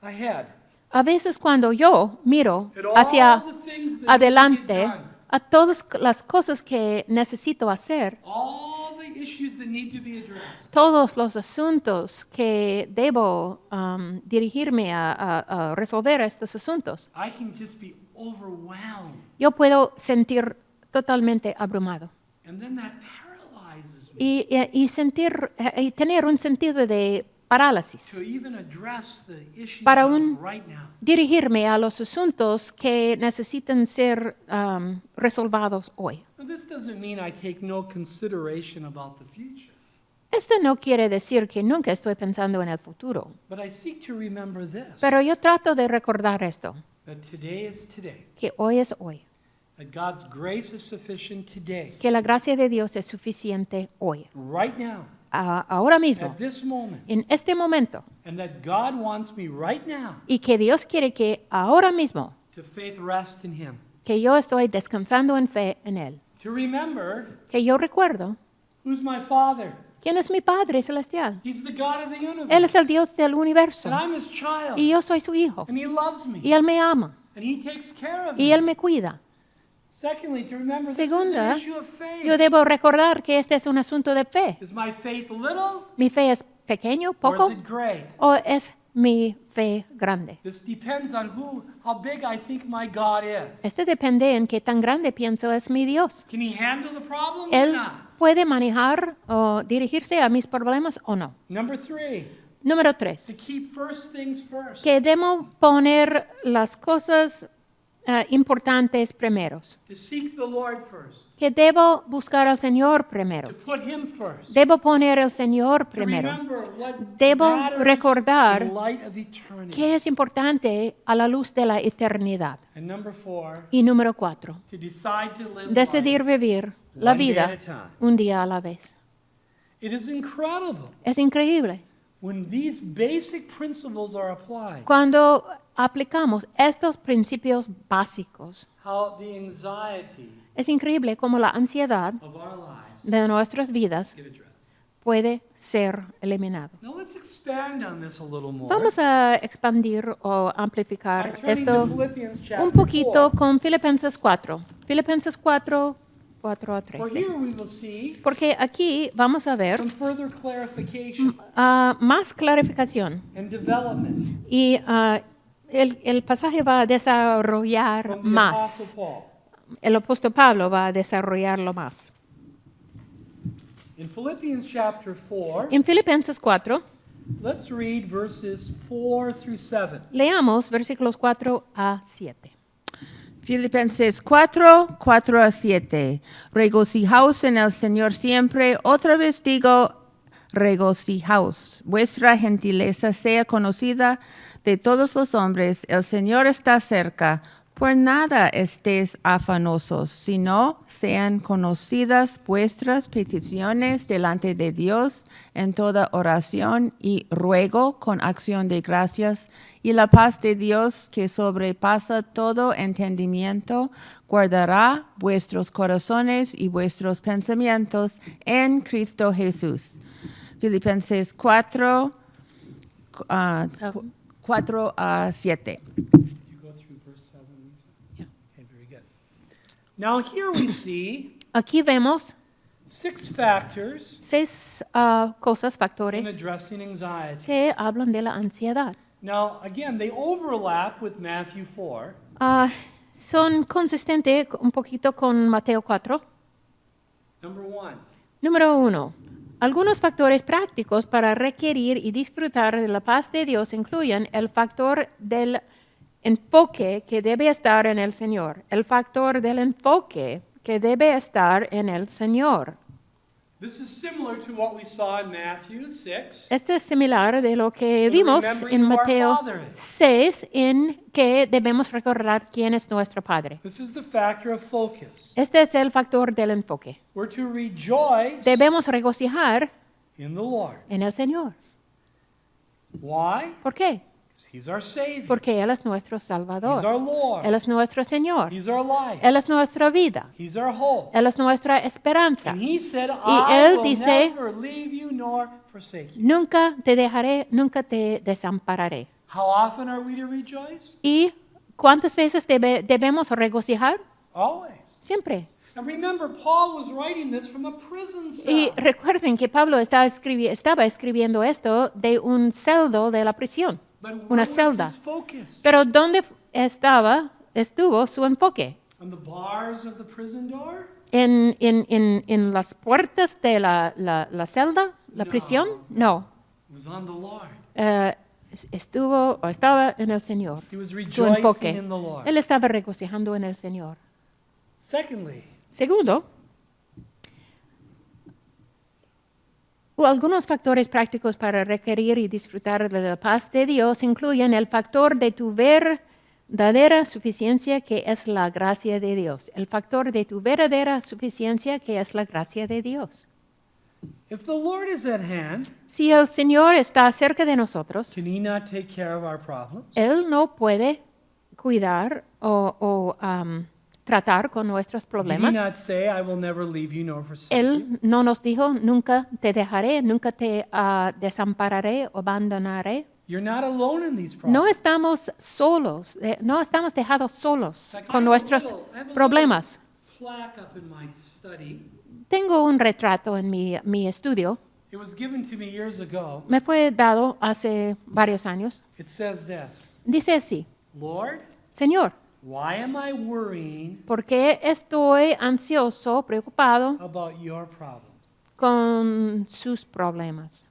ahead A veces cuando yo miro at all hacia the things that need to get adelante done, a todas las cosas que necesito hacer, all the issues that need to be addressed, todos los asuntos que debo dirigirme a resolver estos asuntos, I can just be overwhelmed. yo puedo sentir totalmente abrumado And then that paralyzes me y tener un sentido de parálisis to even address the issues para of un- right now. dirigirme a los asuntos que necesitan ser resolvados hoy. Now, this doesn't mean I take no consideration about the future, Esto no quiere decir que nunca estoy pensando en el futuro, but I seek to remember this, pero yo trato de recordar esto, that today is today, que hoy es hoy, that God's grace is sufficient today, que la gracia de Dios es suficiente hoy, right now, ahora mismo, at this moment, en este momento, and that God wants me right now y que Dios quiere que ahora mismo, to faith rest in Him. que yo estoy descansando en fe en Él, To remember que yo recuerdo who's my Father. quién es mi Padre celestial. He's the God of the Él universe. es el Dios del universo And I'm His child. y yo soy su hijo And He loves y me. Él me ama And He takes care of y me. Él me cuida. Secondly, to remember this is Segunda, an issue of faith. yo debo recordar que este es un asunto de fe. Is my faith little ¿Mi fe es pequeño, or poco, is it great? o es mi fe grande? This depends on how big I think my God is. Este depende en qué tan grande pienso es mi Dios. Can He handle the problems or ¿Él not? puede manejar o dirigirse a mis problemas o no? Number 3, Número 3. to keep first things first. Que debo poner las cosas importantes primeros. To seek the Lord first. Que debo buscar al Señor primero. To put Him first. Debo poner al Señor To primero. remember what Debo matters recordar in light of eternity. ¿Qué es importante a la luz de la eternidad? And number 4, Y número 4. to decide to live Decidir life. vivir la one day vida at a time. un día a la vez. It is incredible Es increíble. when these basic principles are applied, Cuando aplicamos estos principios básicos, how the anxiety es increíble cómo la ansiedad of our lives de nuestras vidas get addressed. puede ser eliminado. Now let's expand on this a little more. Vamos a expandir o By amplificar turning esto to Philippians chapter un poquito 4. con Filipenses 4. Filipenses 4, 4 a For 13. here we will see Porque aquí vamos a ver some further clarification más clarificación and development y el pasaje va a desarrollar from the más. Apostle Paul. El apóstol Pablo va a desarrollarlo más. In Philippians chapter 4, En Filipenses 4, let's read verses 4 through 7. leamos versículos 4 a 7. Filipenses 4, 4 a 7. Regocijaos en el Señor siempre. Otra vez digo, regocijaos. Vuestra gentileza sea conocida de todos los hombres. El Señor está cerca. Por nada estéis afanosos, sino sean conocidas vuestras peticiones delante de Dios en toda oración y ruego con acción de gracias, y la paz de Dios, que sobrepasa todo entendimiento, guardará vuestros corazones y vuestros pensamientos en Cristo Jesús. Filipenses 4, 4 a 7. You go through verse 7, Lisa? Yeah. Okay, very good. Now here we see Aquí vemos 6 factors 6 cosas, in factores addressing anxiety. que hablan de la ansiedad. Now, again, they overlap with Matthew 4. Son consistentes un poquito con Mateo 4. Number 1, Número 1. Algunos factores prácticos para requerir y disfrutar de la paz de Dios incluyen el factor del enfoque que debe estar en el Señor. El factor del enfoque que debe estar en el Señor. this is similar to what we saw in Matthew 6. Este es similar de lo que In vimos remembering en who our Mateo Father is. 6, en que debemos recordar quién es nuestro Padre. This is the factor of focus. Este es el factor del enfoque. We're to rejoice Debemos regocijar in the Lord. en el Señor. Why? ¿Por qué? He's our Savior. porque Él es nuestro He's Salvador. our Lord. Él es nuestro Señor. He's our life. Él es nuestra vida. He's our hope. Él es nuestra esperanza. And he said, Él I will dice, never leave you nor forsake you. Nunca te dejaré, nunca te desampararé. How often are we to rejoice? ¿Y cuántas veces debemos regocijar? Always. Siempre. And remember, Paul was writing this from a prison Y cell. recuerden que Pablo estaba escribiendo esto de un celdo de la prisión, But where una was celda. his focus? Pero ¿dónde estuvo su enfoque? On the bars of the prison door? ¿En las puertas de la celda, la No. prisión? No. It was on the Lord. Estaba en el Señor. He was Su rejoicing enfoque. in the Lord. Él estaba regocijando en el Señor. Secondly, Segundo, algunos factores prácticos para requerir y disfrutar de la paz de Dios incluyen el factor de tu verdadera suficiencia, que es la gracia de Dios. El factor de tu verdadera suficiencia, que es la gracia de Dios. if the Lord is at hand, Si el Señor está cerca de nosotros, can he not take care of our problems? Él no puede cuidar o tratar con nuestros Did he problemas. not say, I will never leave you nor forsake you? Él no nos dijo, nunca te dejaré, nunca te desampararé o abandonaré. You're not alone in these No problems. estamos solos, no estamos dejados solos Like, con I nuestros have a little problemas. plaque up in my study. Tengo un retrato en mi estudio. It was given to me years ago. Me fue dado hace varios años. It says this, Dice así, Lord, Señor, why am I worrying ¿por qué estoy ansioso, preocupado about your problems? con sus problemas?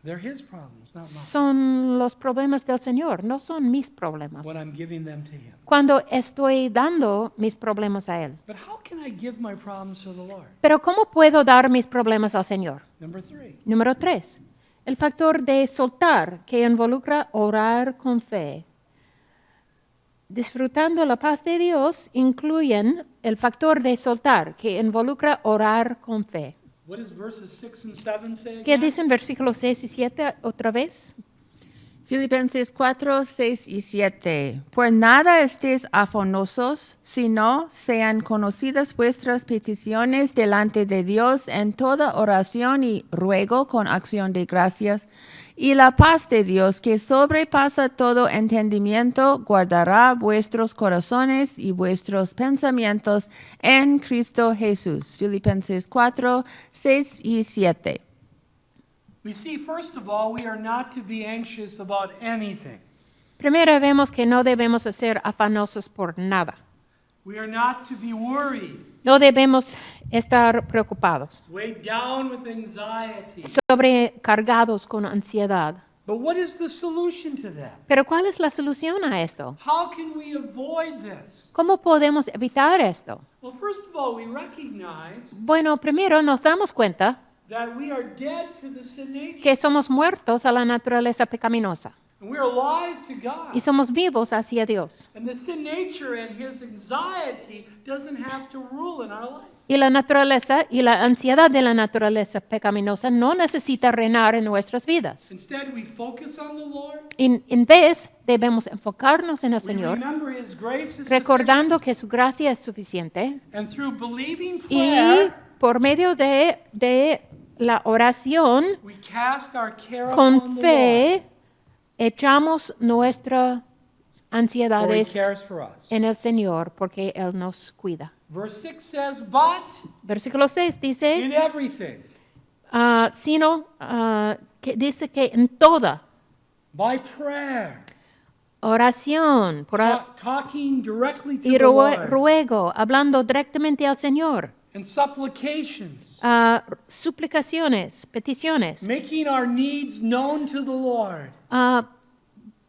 They're his problems, not mine. Son los problemas del Señor, no son mis problemas. When I'm giving them to him. Cuando estoy dando mis problemas a Él. But how can I give my problems to the Lord? Pero ¿cómo puedo dar mis problemas al Señor? Number 3. Número 3. El factor de soltar, que involucra orar con fe. Disfrutando la paz de Dios incluyen el factor de soltar, que involucra orar con fe. What does verses 6 and 7 say ¿Qué again? dicen versículos 6 y 7 otra vez? Filipenses 4, 6 y 7. Por nada estéis afanosos, sino sean conocidas vuestras peticiones delante de Dios en toda oración y ruego con acción de gracias. Y la paz de Dios, que sobrepasa todo entendimiento, guardará vuestros corazones y vuestros pensamientos en Cristo Jesús. Filipenses 4, 6 y 7. We see, first of all, we are not to be anxious about anything. Primero vemos que no debemos ser afanosos por nada. We are not to be worried, No debemos estar preocupados, weighed down with anxiety. sobrecargados con ansiedad. But what is the solution to that? Pero ¿cuál es la solución a esto? How can we avoid this? ¿Cómo podemos evitar esto? Well, first of all, we recognize Bueno, primero nos damos cuenta that we are dead to the sin nature. que somos muertos a la naturaleza pecaminosa And we are alive to God. y somos vivos hacia Dios. And the sin nature and his anxiety doesn't have to rule in our life. Y la naturaleza y la ansiedad de la naturaleza pecaminosa no necesita reinar en nuestras vidas. Instead, we focus on the Lord. En vez, debemos enfocarnos en el We Señor, remember his grace is recordando que su gracia es suficiente sufficient. And through believing y prayer, por medio de la oración we cast our care con upon the Lord. fe, echamos nuestras For he ansiedades cares for us. en el Señor porque Él nos cuida. Verse 6 says, but Versículo 6 dice, in everything, que dice que en toda by prayer, oración talking directly to y the Lord, ruego, hablando directamente al Señor, and supplications, suplicaciones, peticiones, making our needs known to the Lord,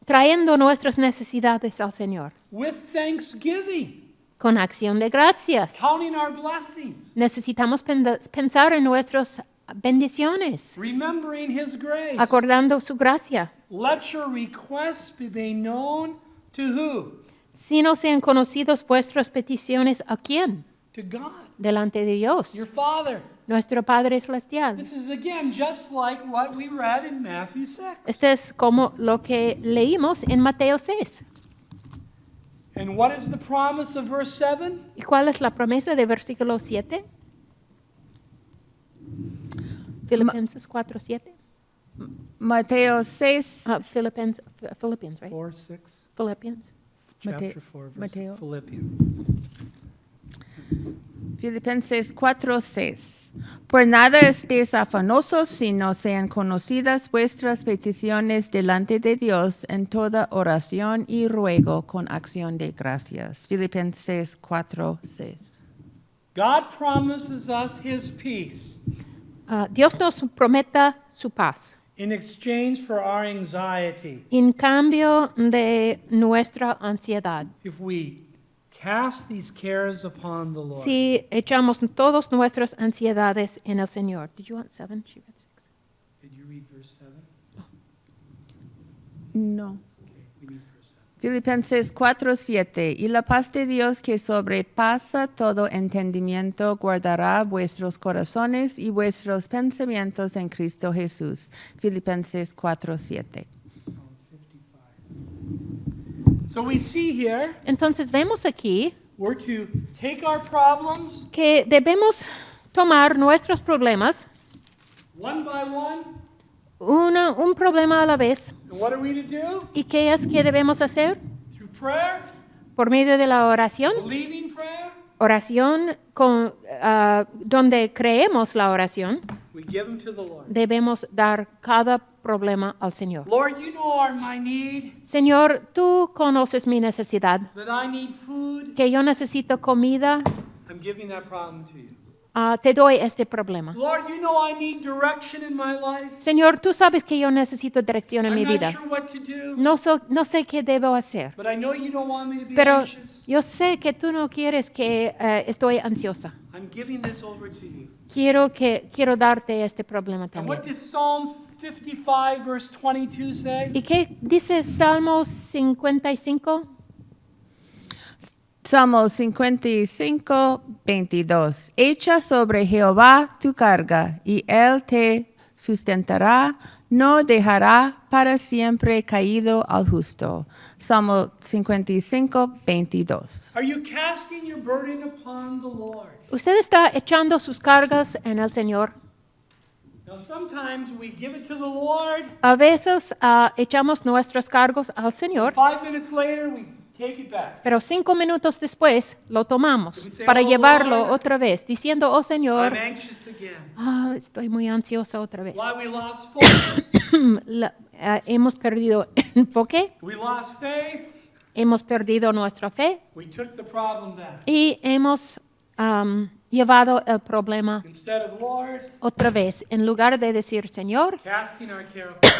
trayendo nuestras necesidades al Señor, with thanksgiving, con acción de gracias. counting our blessings, Necesitamos pensar en nuestras bendiciones, remembering his grace. acordando su gracia. Let your requests be made known to who? Si no sean conocidos vuestras peticiones, ¿a quién? To God, Delante de Dios, your Father. nuestro Padre Celestial. This is again just like what we read in Matthew 6. Este es como lo que leímos en Mateo 6. And what is the promise of verse 7? ¿Y cuál es la promesa de versículo 7? Filipenses 4:7. Mateo 6, Philippians, right? 4, 6, Philippians. chapter 4, verse Mateo. Philippians. Filipenses 4:6. Por nada estéis afanosos, sino sean conocidas vuestras peticiones delante de Dios en toda oración y ruego con acción de gracias. Filipenses 4:6. God promises us his peace Dios nos prometa su paz in exchange for our anxiety en cambio de nuestra ansiedad. if we cast these cares upon the Lord. Si echamos todas nuestras ansiedades en el Señor. Did you want 7? She read 6. Did you read verse 7? No. Okay, we need verse 7. Filipenses 4:7. Y la paz de Dios que sobrepasa todo entendimiento guardará vuestros corazones y vuestros pensamientos en Cristo Jesús. Filipenses 4:7. Psalm 55. So we see here Entonces vemos aquí we're to take our problems que debemos tomar nuestros problemas one by one. un problema a la vez. And what are we to do? ¿Y qué es que debemos hacer? Through prayer, Por medio de la oración. believing prayer, Oración donde creemos la oración, we give them to the Lord. debemos dar cada problema al Señor. Lord, you know my need, Señor, tú conoces mi necesidad, that I need food. que yo necesito comida, I'm giving that problem to you. te doy este problema. Lord, you know I need direction in my life. Señor, tú sabes que yo necesito dirección en I'm mi not vida. sure what to do, No sé qué debo hacer, but I know you don't want me to be pero anxious. yo sé que tú no quieres que estoy ansiosa. I'm giving this over to you. Quiero darte este problema And también. what does Psalm 55 verse 22 say? ¿Y qué dice Salmos 55? Salmos 55:22. Echa sobre Jehová tu carga, y él te sustentará, no dejará para siempre caído al justo. Salmo 55:22. Are you casting your burden upon the Lord? ¿Usted está echando sus cargas en el Señor? Now sometimes we give it to the Lord. A veces echamos nuestros cargos al Señor, 5 minutes later we take it back. pero 5 minutos después lo tomamos We say, para "Oh, llevarlo Lord, otra vez, diciendo, oh Señor, I'm anxious again. estoy muy ansiosa otra vez. Why we lost focus. Hemos perdido enfoque, We lost faith. hemos perdido nuestra fe We took the problem back. y hemos llevado el problema Instead of Lord, otra vez. En lugar de decir, Señor, casting our care upon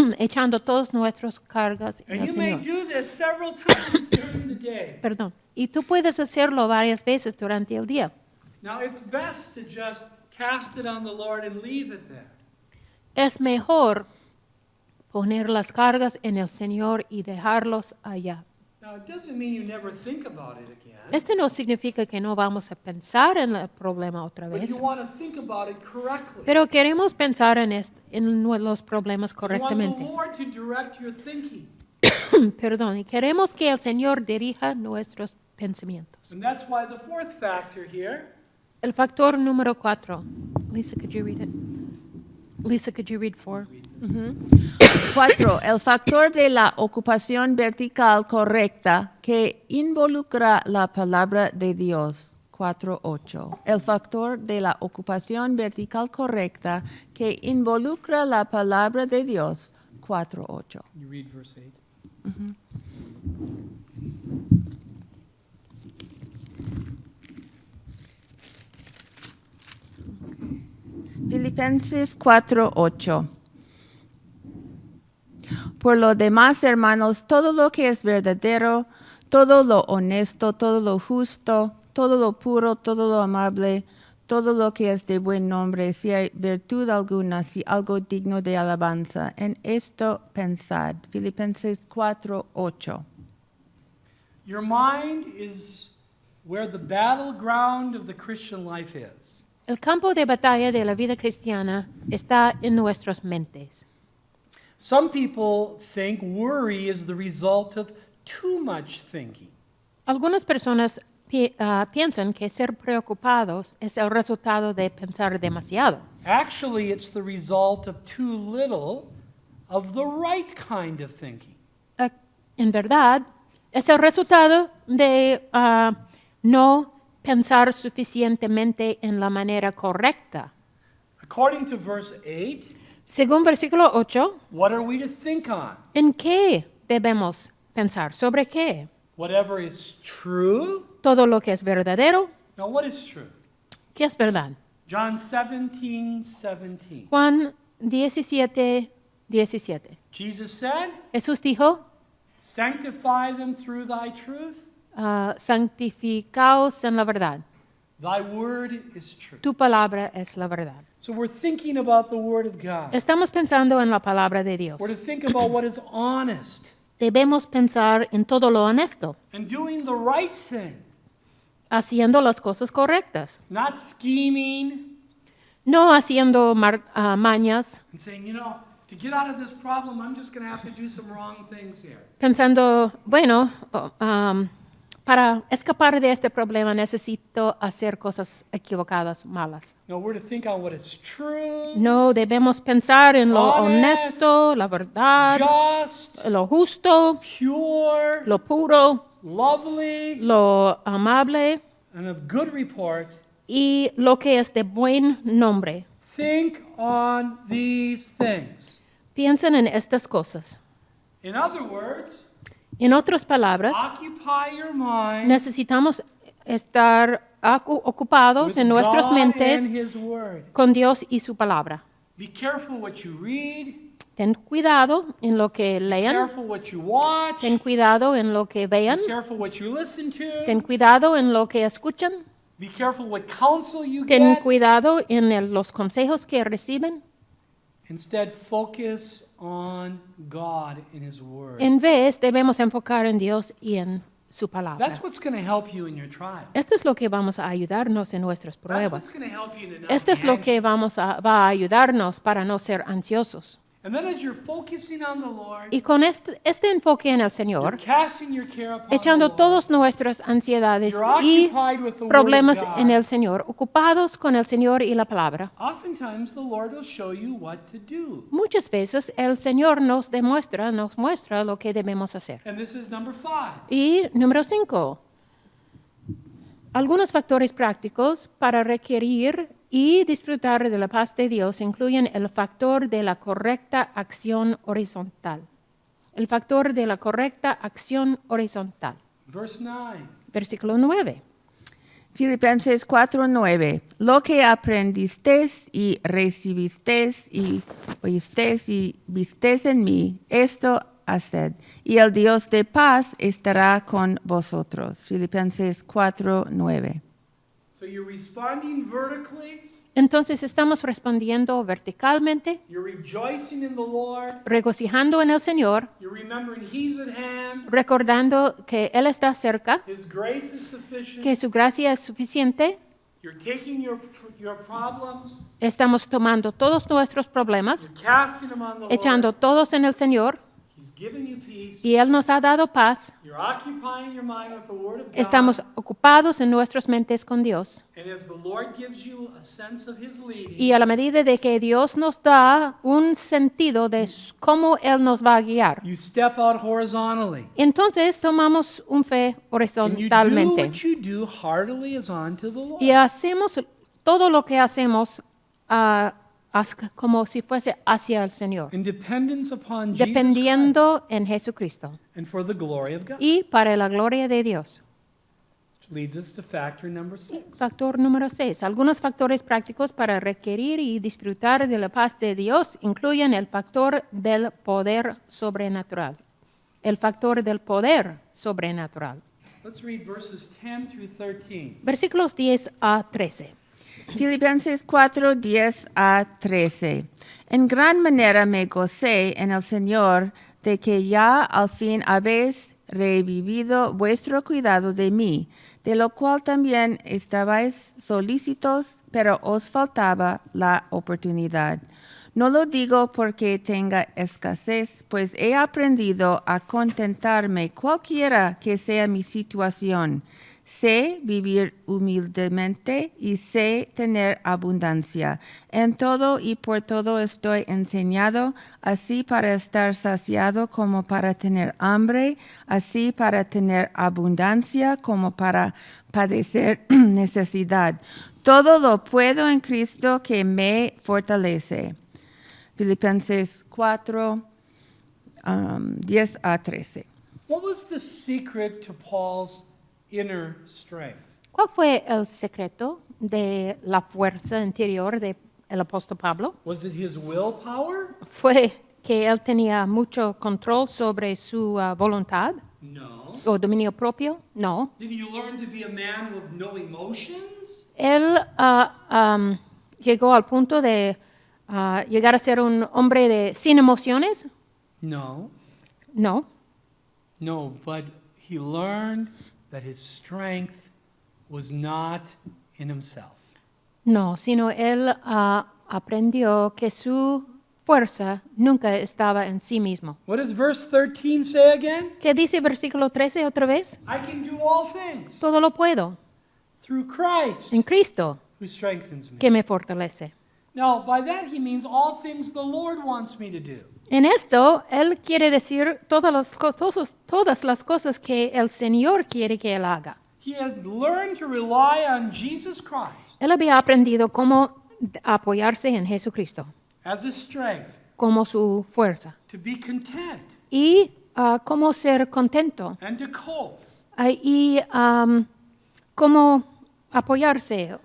you. echando todos nuestros cargas en And el you may Señor. do this several times during the day. Perdón. Y tú puedes hacerlo varias veces durante el día. Now it's best to just cast it on the Lord and leave it there. Es mejor poner las cargas en el Señor y dejarlos allá. Now it doesn't mean you never think about it again. Esto no significa que no vamos a pensar en el problema otra But vez, you want to think about it correctly. pero queremos pensar en los problemas You want the correctamente. Lord to direct your thinking. Perdón, y queremos que el Señor dirija nuestros pensamientos. And that's why the fourth factor here El factor número 4. Lisa, could you read it? Lisa, could you read 4? 4. El factor de la ocupación vertical correcta que involucra la palabra de Dios. 4:8. El factor de la ocupación vertical correcta que involucra la palabra de Dios. 4:8. you read verse 8. Filipenses 4:8. Por lo demás, hermanos, todo lo que es verdadero, todo lo honesto, todo lo justo, todo lo puro, todo lo amable, todo lo que es de buen nombre, si hay virtud alguna, si algo digno de alabanza, en esto pensad. Filipenses 4:8. Your mind is where the battleground of the Christian life is. El campo de batalla de la vida cristiana está en nuestras mentes. Some people think worry is the result of too much thinking. Algunas personas piensan que ser preocupados es el resultado de pensar demasiado. Actually, it's the result of too little of the right kind of thinking. En verdad, es el resultado de no pensar suficientemente en la manera correcta. According to verse 8, Según versículo 8, what are we to think on? ¿en qué debemos pensar? ¿Sobre qué? Whatever is true? Todo lo que es verdadero. Now, what is true? ¿Qué es verdad? John 17:17. Juan 17, 17. Jesus said, Jesús dijo, sanctify them through thy truth. santificaos en la verdad. Thy word is true. Tu palabra es la verdad. So we're thinking about the word of God. Estamos pensando en la palabra de Dios. We're to think about what is honest Debemos pensar en todo lo honesto, and doing the right thing, haciendo las cosas correctas, not scheming no haciendo mañas, and saying, to get out of this problem, I'm just going to have to do some wrong things here. pensando, bueno, para escapar de este problema necesito hacer cosas equivocadas, malas. No, we're to think on what is true, No debemos pensar en lo Honest, honesto, la verdad, just, lo justo, pure, lo puro, lovely, lo amable and of good report. y lo que es de buen nombre. Think on these things. Piensen en estas cosas. In other words, En otras palabras, occupy your mind necesitamos estar ocupados with en nuestras God mentes and His Word. con Dios y su palabra. Be careful what you read. Ten cuidado en lo que Be lean, careful what you watch. ten cuidado en lo que vean, Be careful what you listen ten to. cuidado en lo que escuchan, Be careful what counsel you ten get. cuidado en los consejos que reciben. Instead, focus on God and His Word. En vez, debemos enfocar en Dios y en su palabra. That's what's going to help you in your trial. Esto es lo que vamos a ayudarnos en nuestras That's what's pruebas. going to help you to not Esto es be lo que anxious. va a ayudarnos para no ser ansiosos. And then as you're focusing on the Lord, Y con este enfoque en el you're Señor, casting your care upon echando the Lord. todas nuestras ansiedades You're y occupied with the Word problemas of God. en el Señor, ocupados con el Señor y la palabra. Oftentimes the Lord will show you what to do. Muchas veces el Señor nos muestra lo que debemos hacer. And this is number 5. Y número 5, algunos factores prácticos para requerir y disfrutar de la paz de Dios incluyen el factor de la correcta acción horizontal. El factor de la correcta acción horizontal. Verse 9. Versículo 9. Filipenses 4:9. Lo que aprendisteis y recibisteis y oísteis y visteis en mí, esto haced, y el Dios de paz estará con vosotros. Filipenses 4:9. So you're responding vertically, Entonces estamos respondiendo verticalmente, you're rejoicing in the Lord, regocijando en el Señor, you're remembering He's at hand, recordando que Él está cerca, His grace is sufficient, que su gracia es suficiente. you're taking your problems, Estamos tomando todos nuestros problemas, you're casting them on the echando Lord, todos en el Señor, He's giving you peace, y Él nos ha dado paz. you're occupying your mind with the Word of God, Estamos ocupados en nuestras mentes con Dios. and as the Lord gives you a sense of His leading, Y a la medida de que Dios nos da un sentido de cómo Él nos va a guiar, you step out horizontally. entonces tomamos un fe And you do horizontalmente. what you do heartily as unto the Lord. Y hacemos todo lo que hacemos como si fuese hacia el Señor, In dependence upon Jesus Christ dependiendo en Jesucristo and for the glory of God. y para la gloria de Dios. Which leads us to factor number 6. Factor número 6. Algunos factores prácticos para requerir y disfrutar de la paz de Dios incluyen el factor del poder sobrenatural. El factor del poder sobrenatural. Let's read verses 10 through 13. Versículos 10 a 13. Filipenses 4:10-13. En gran manera me gocé en el Señor de que ya al fin habéis revivido vuestro cuidado de mí, de lo cual también estabais solícitos, pero os faltaba la oportunidad. No lo digo porque tenga escasez, pues he aprendido a contentarme cualquiera que sea mi situación. Sé vivir humildemente y sé tener abundancia. En todo y por todo estoy enseñado, así para estar saciado como para tener hambre, así para tener abundancia como para padecer necesidad. Todo lo puedo en Cristo que me fortalece. Filipenses 4, 10 a 13. What was the secret to Paul's inner strength? ¿Cuál fue el secreto de la fuerza interior del apóstol Pablo? Was it his willpower? ¿Fue que él tenía mucho control sobre su voluntad No. o dominio propio? No. Did he learn to be a man with no emotions? Él llegó al punto de llegar a ser un hombre sin emociones. No. No. No, but he learned that his strength was not in himself. No, sino él aprendió que su fuerza nunca estaba en sí mismo. What does verse 13 say again? ¿Qué dice versículo 13 otra vez? I can do all things Todo lo puedo through Christ en Cristo who strengthens me. que me fortalece. Now, by that he means all things the Lord wants me to do. En esto, él quiere decir todas las cosas que el Señor quiere que él haga. He had learned to rely on Jesus Christ Él había aprendido cómo apoyarse en Jesucristo as his strength, como su fuerza to be content y cómo ser contento and to cope y cómo apoyarse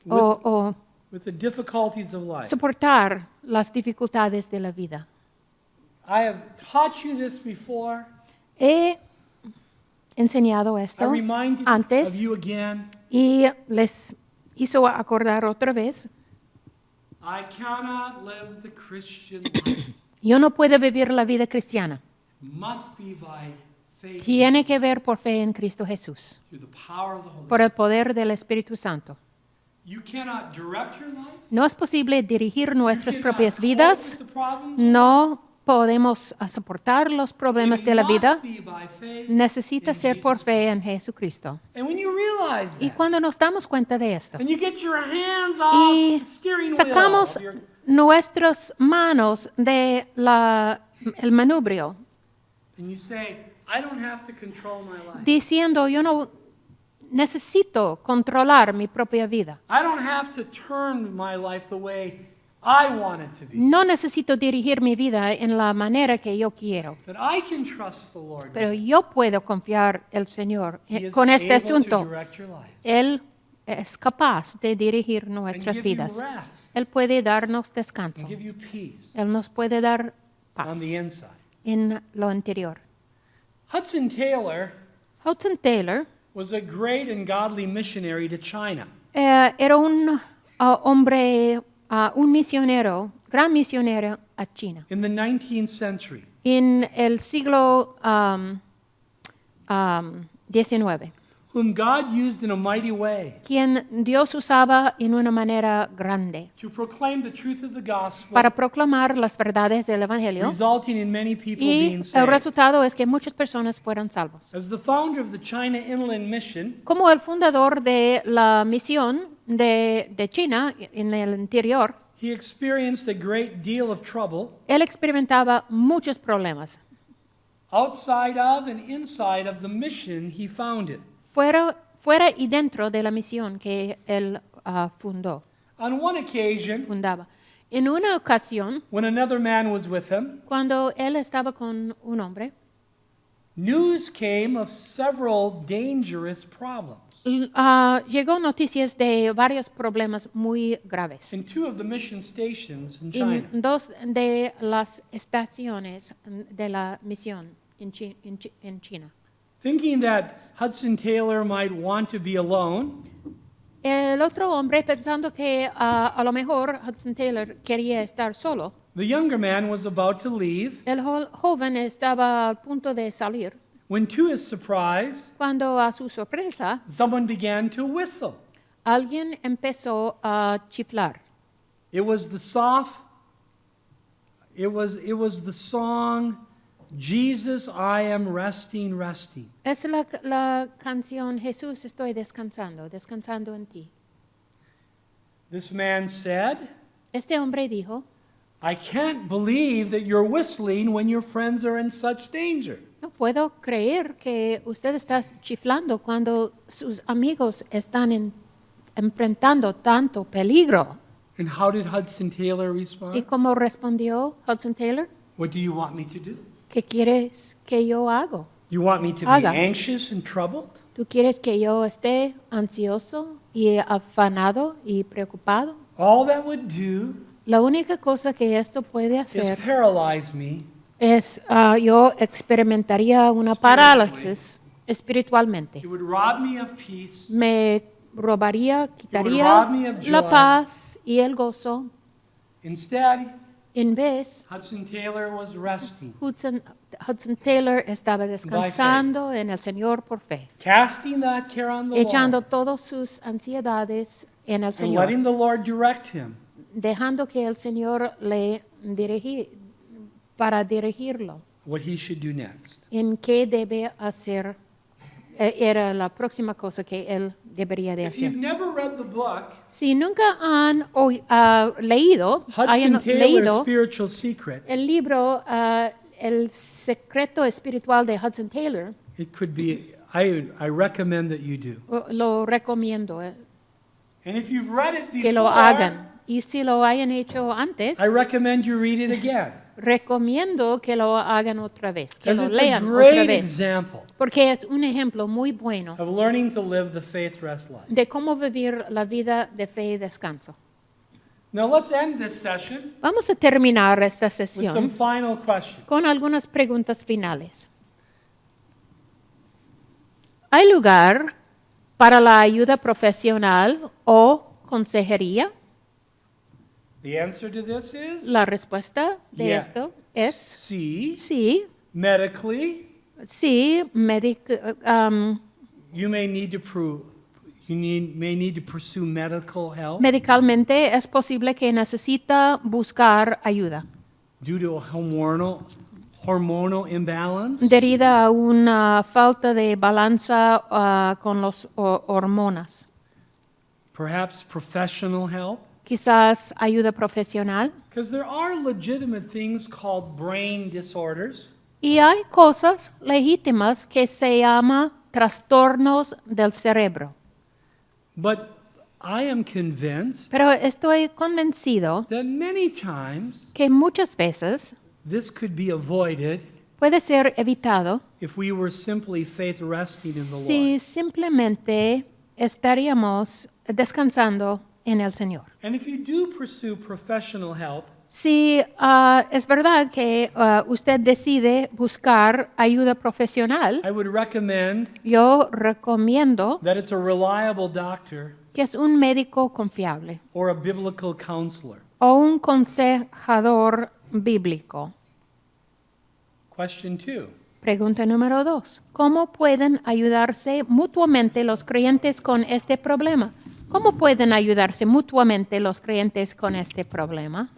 o with the difficulties of life. soportar las dificultades de la vida. I have taught you this before. He enseñado I esto remind of antes you again. y les hizo acordar otra vez. I cannot live the Christian life. Yo no puedo vivir la vida cristiana. Must be by faith Tiene que ver por fe en Cristo Jesús, through the power of the Holy por el poder del Espíritu Santo. You cannot direct your life. No es posible dirigir You nuestras cannot propias cope vidas. with the problems. No podemos soportar los problemas It de la must vida. be by faith Necesita in ser por Jesus fe en Jesucristo. And when you realize Y that, cuando nos damos cuenta de esto and you get your hands off y the steering wheel sacamos of your, nuestras manos de el manubrio, and you say, I don't have to control my life. diciendo yo no necesito controlar mi propia vida. I don't have to turn my life the way I want it to be. No necesito dirigir mi vida en la manera que yo quiero. That I can trust the Lord. Pero yo puedo confiar en el Señor He is con este able to asunto. direct your life Él es capaz de dirigir and nuestras give you vidas. rest Él puede darnos descanso. and give you peace Él nos puede dar paz on the inside. en lo interior. Hudson Taylor Hudson Taylor was a great and godly missionary to China. era un hombre, un misionero, gran misionero a China. In the 19th century, En el siglo XIX, whom God used in a mighty way quien Dios usaba en una manera grande to proclaim the truth of the gospel, para proclamar las verdades del Evangelio. resulting in many people Y being el saved. resultado es que muchas personas fueron salvos. As the founder of the China Inland Mission, Como el fundador de la misión de China en el interior, he experienced a great deal of trouble él experimentaba muchos problemas. outside of and inside of the mission he founded. Fuera y dentro de la misión que él On one occasion, fundaba. En una ocasión, when another man was with him, cuando él estaba con un hombre, news came of several dangerous problems llegó noticias de varios problemas muy graves in two of the mission stations in China. en dos de las estaciones de la misión en China. Thinking that Hudson Taylor might want to be alone, El otro hombre, pensando que a lo mejor Hudson Taylor quería estar solo, the younger man was about to leave el joven estaba al punto de salir when to his surprise, cuando a su sorpresa someone began to whistle. alguien empezó a chiflar. It was the song, Jesus, I am resting, resting. Es la canción Jesús, estoy descansando, descansando en ti. This man said, Este hombre dijo, I can't believe that you're whistling when your friends are in such danger. no puedo creer que usted está chiflando cuando sus amigos están enfrentando tanto peligro. And how did Hudson Taylor ¿Y respond? cómo respondió Hudson Taylor? What do you want me to do? ¿Qué quieres que yo haga? You want me to be Haga. anxious and troubled? ¿Tú quieres que yo esté ansioso y afanado y preocupado? All that would do La única cosa que esto puede is hacer paralyze me es yo experimentaría una parálisis espiritualmente. It would rob me of peace. Me robaría, rob quitaría me of la joy. paz y el gozo. Instead, En vez, Hudson Taylor was resting, Hudson Taylor estaba descansando en el Señor por fe, casting that care on the echando Lord, todas sus ansiedades en el and Señor, letting the Lord direct him. dejando que el Señor le para dirigirlo What he should do next. en qué debe hacer. Era la próxima cosa que él debería de If you've hacer. never read the book, Si nunca han leído, hayan Hudson Taylor's leído Spiritual Secret, el libro El secreto espiritual de Hudson Taylor, it could be, I recommend that you do. lo recomiendo And if you've read it que lo before, hagan. Y si lo hayan hecho antes, I recommend you read it again. recomiendo que lo hagan otra vez, que Because lo it's a lean otra great vez, example porque es un ejemplo muy bueno of learning to live the faith rest life. de cómo vivir la vida de fe y descanso. Now let's end this session Vamos a terminar esta with some sesión final questions. con algunas preguntas finales. ¿Hay lugar para la ayuda profesional o consejería? The answer to this is La respuesta de Yeah. esto es C. sí, Medically, sí, you may need to may need to pursue medical help medicalmente es posible que necesita buscar ayuda due to a hormonal imbalance. debido a una falta de balanza con las hormonas. Perhaps professional help. Quizás ayuda profesional. Because there are legitimate things called brain disorders. Y hay cosas legítimas que se llaman trastornos del cerebro. But I am convinced Pero estoy convencido that many times que muchas veces this could be avoided puede ser evitado if we were simply faith resting in the si Lord. simplemente estaríamos descansando en el Señor. And if you do pursue professional help, Si es verdad que usted decide buscar ayuda profesional, I would recommend yo recomiendo that it's a reliable doctor que es un médico confiable or a biblical counselor. o un consejador bíblico. Question 2. Pregunta número 2. ¿Cómo pueden ayudarse mutuamente los creyentes con este problema? ¿Cómo pueden ayudarse mutuamente los creyentes con este problema?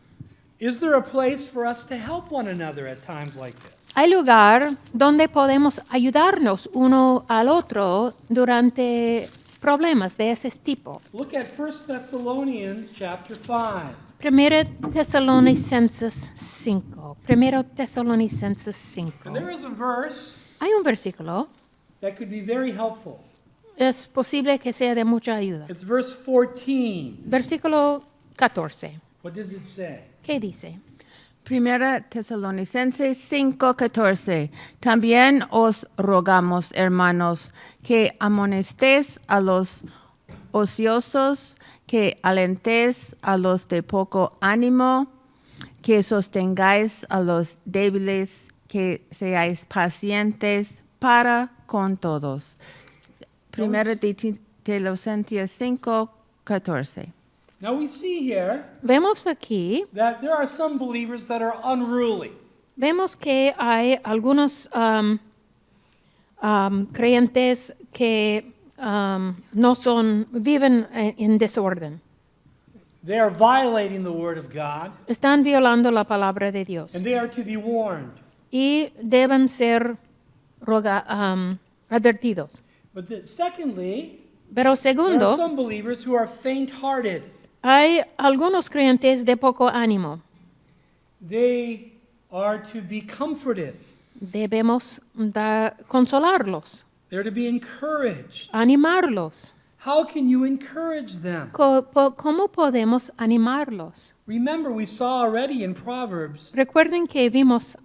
Is there a place for us to help one another at times like this? ¿Hay lugar donde podemos ayudarnos uno al otro durante problemas de ese tipo? Look at 1 Thessalonians chapter 5. Primero Tesalonicenses 5. Primero Tesalonicenses 5. And there is a verse Hay un versículo. that could be very helpful. Es posible que sea de mucha ayuda. It's verse 14. Versículo 14. What does it say? ¿Qué dice? Primera Tesalonicenses 5:14. También os rogamos, hermanos, que amonestéis a los ociosos, que alentéis a los de poco ánimo, que sostengáis a los débiles, que seáis pacientes para con todos. Primera Tesalonicenses 5:14. Now we see here Vemos aquí, that there are some believers that are unruly. vemos que hay algunos creyentes que viven en desorden. They are violating the word of God, Están violando la palabra de Dios and they are to be warned. y deben ser advertidos. But secondly, Pero there are segundo, some believers who are faint-hearted. hay algunos creyentes de poco ánimo. They are to be comforted. Debemos consolarlos, They're to be encouraged. animarlos. How can you encourage them? ¿Cómo podemos animarlos? Remember, we saw already in Proverbs Recuerden que vimos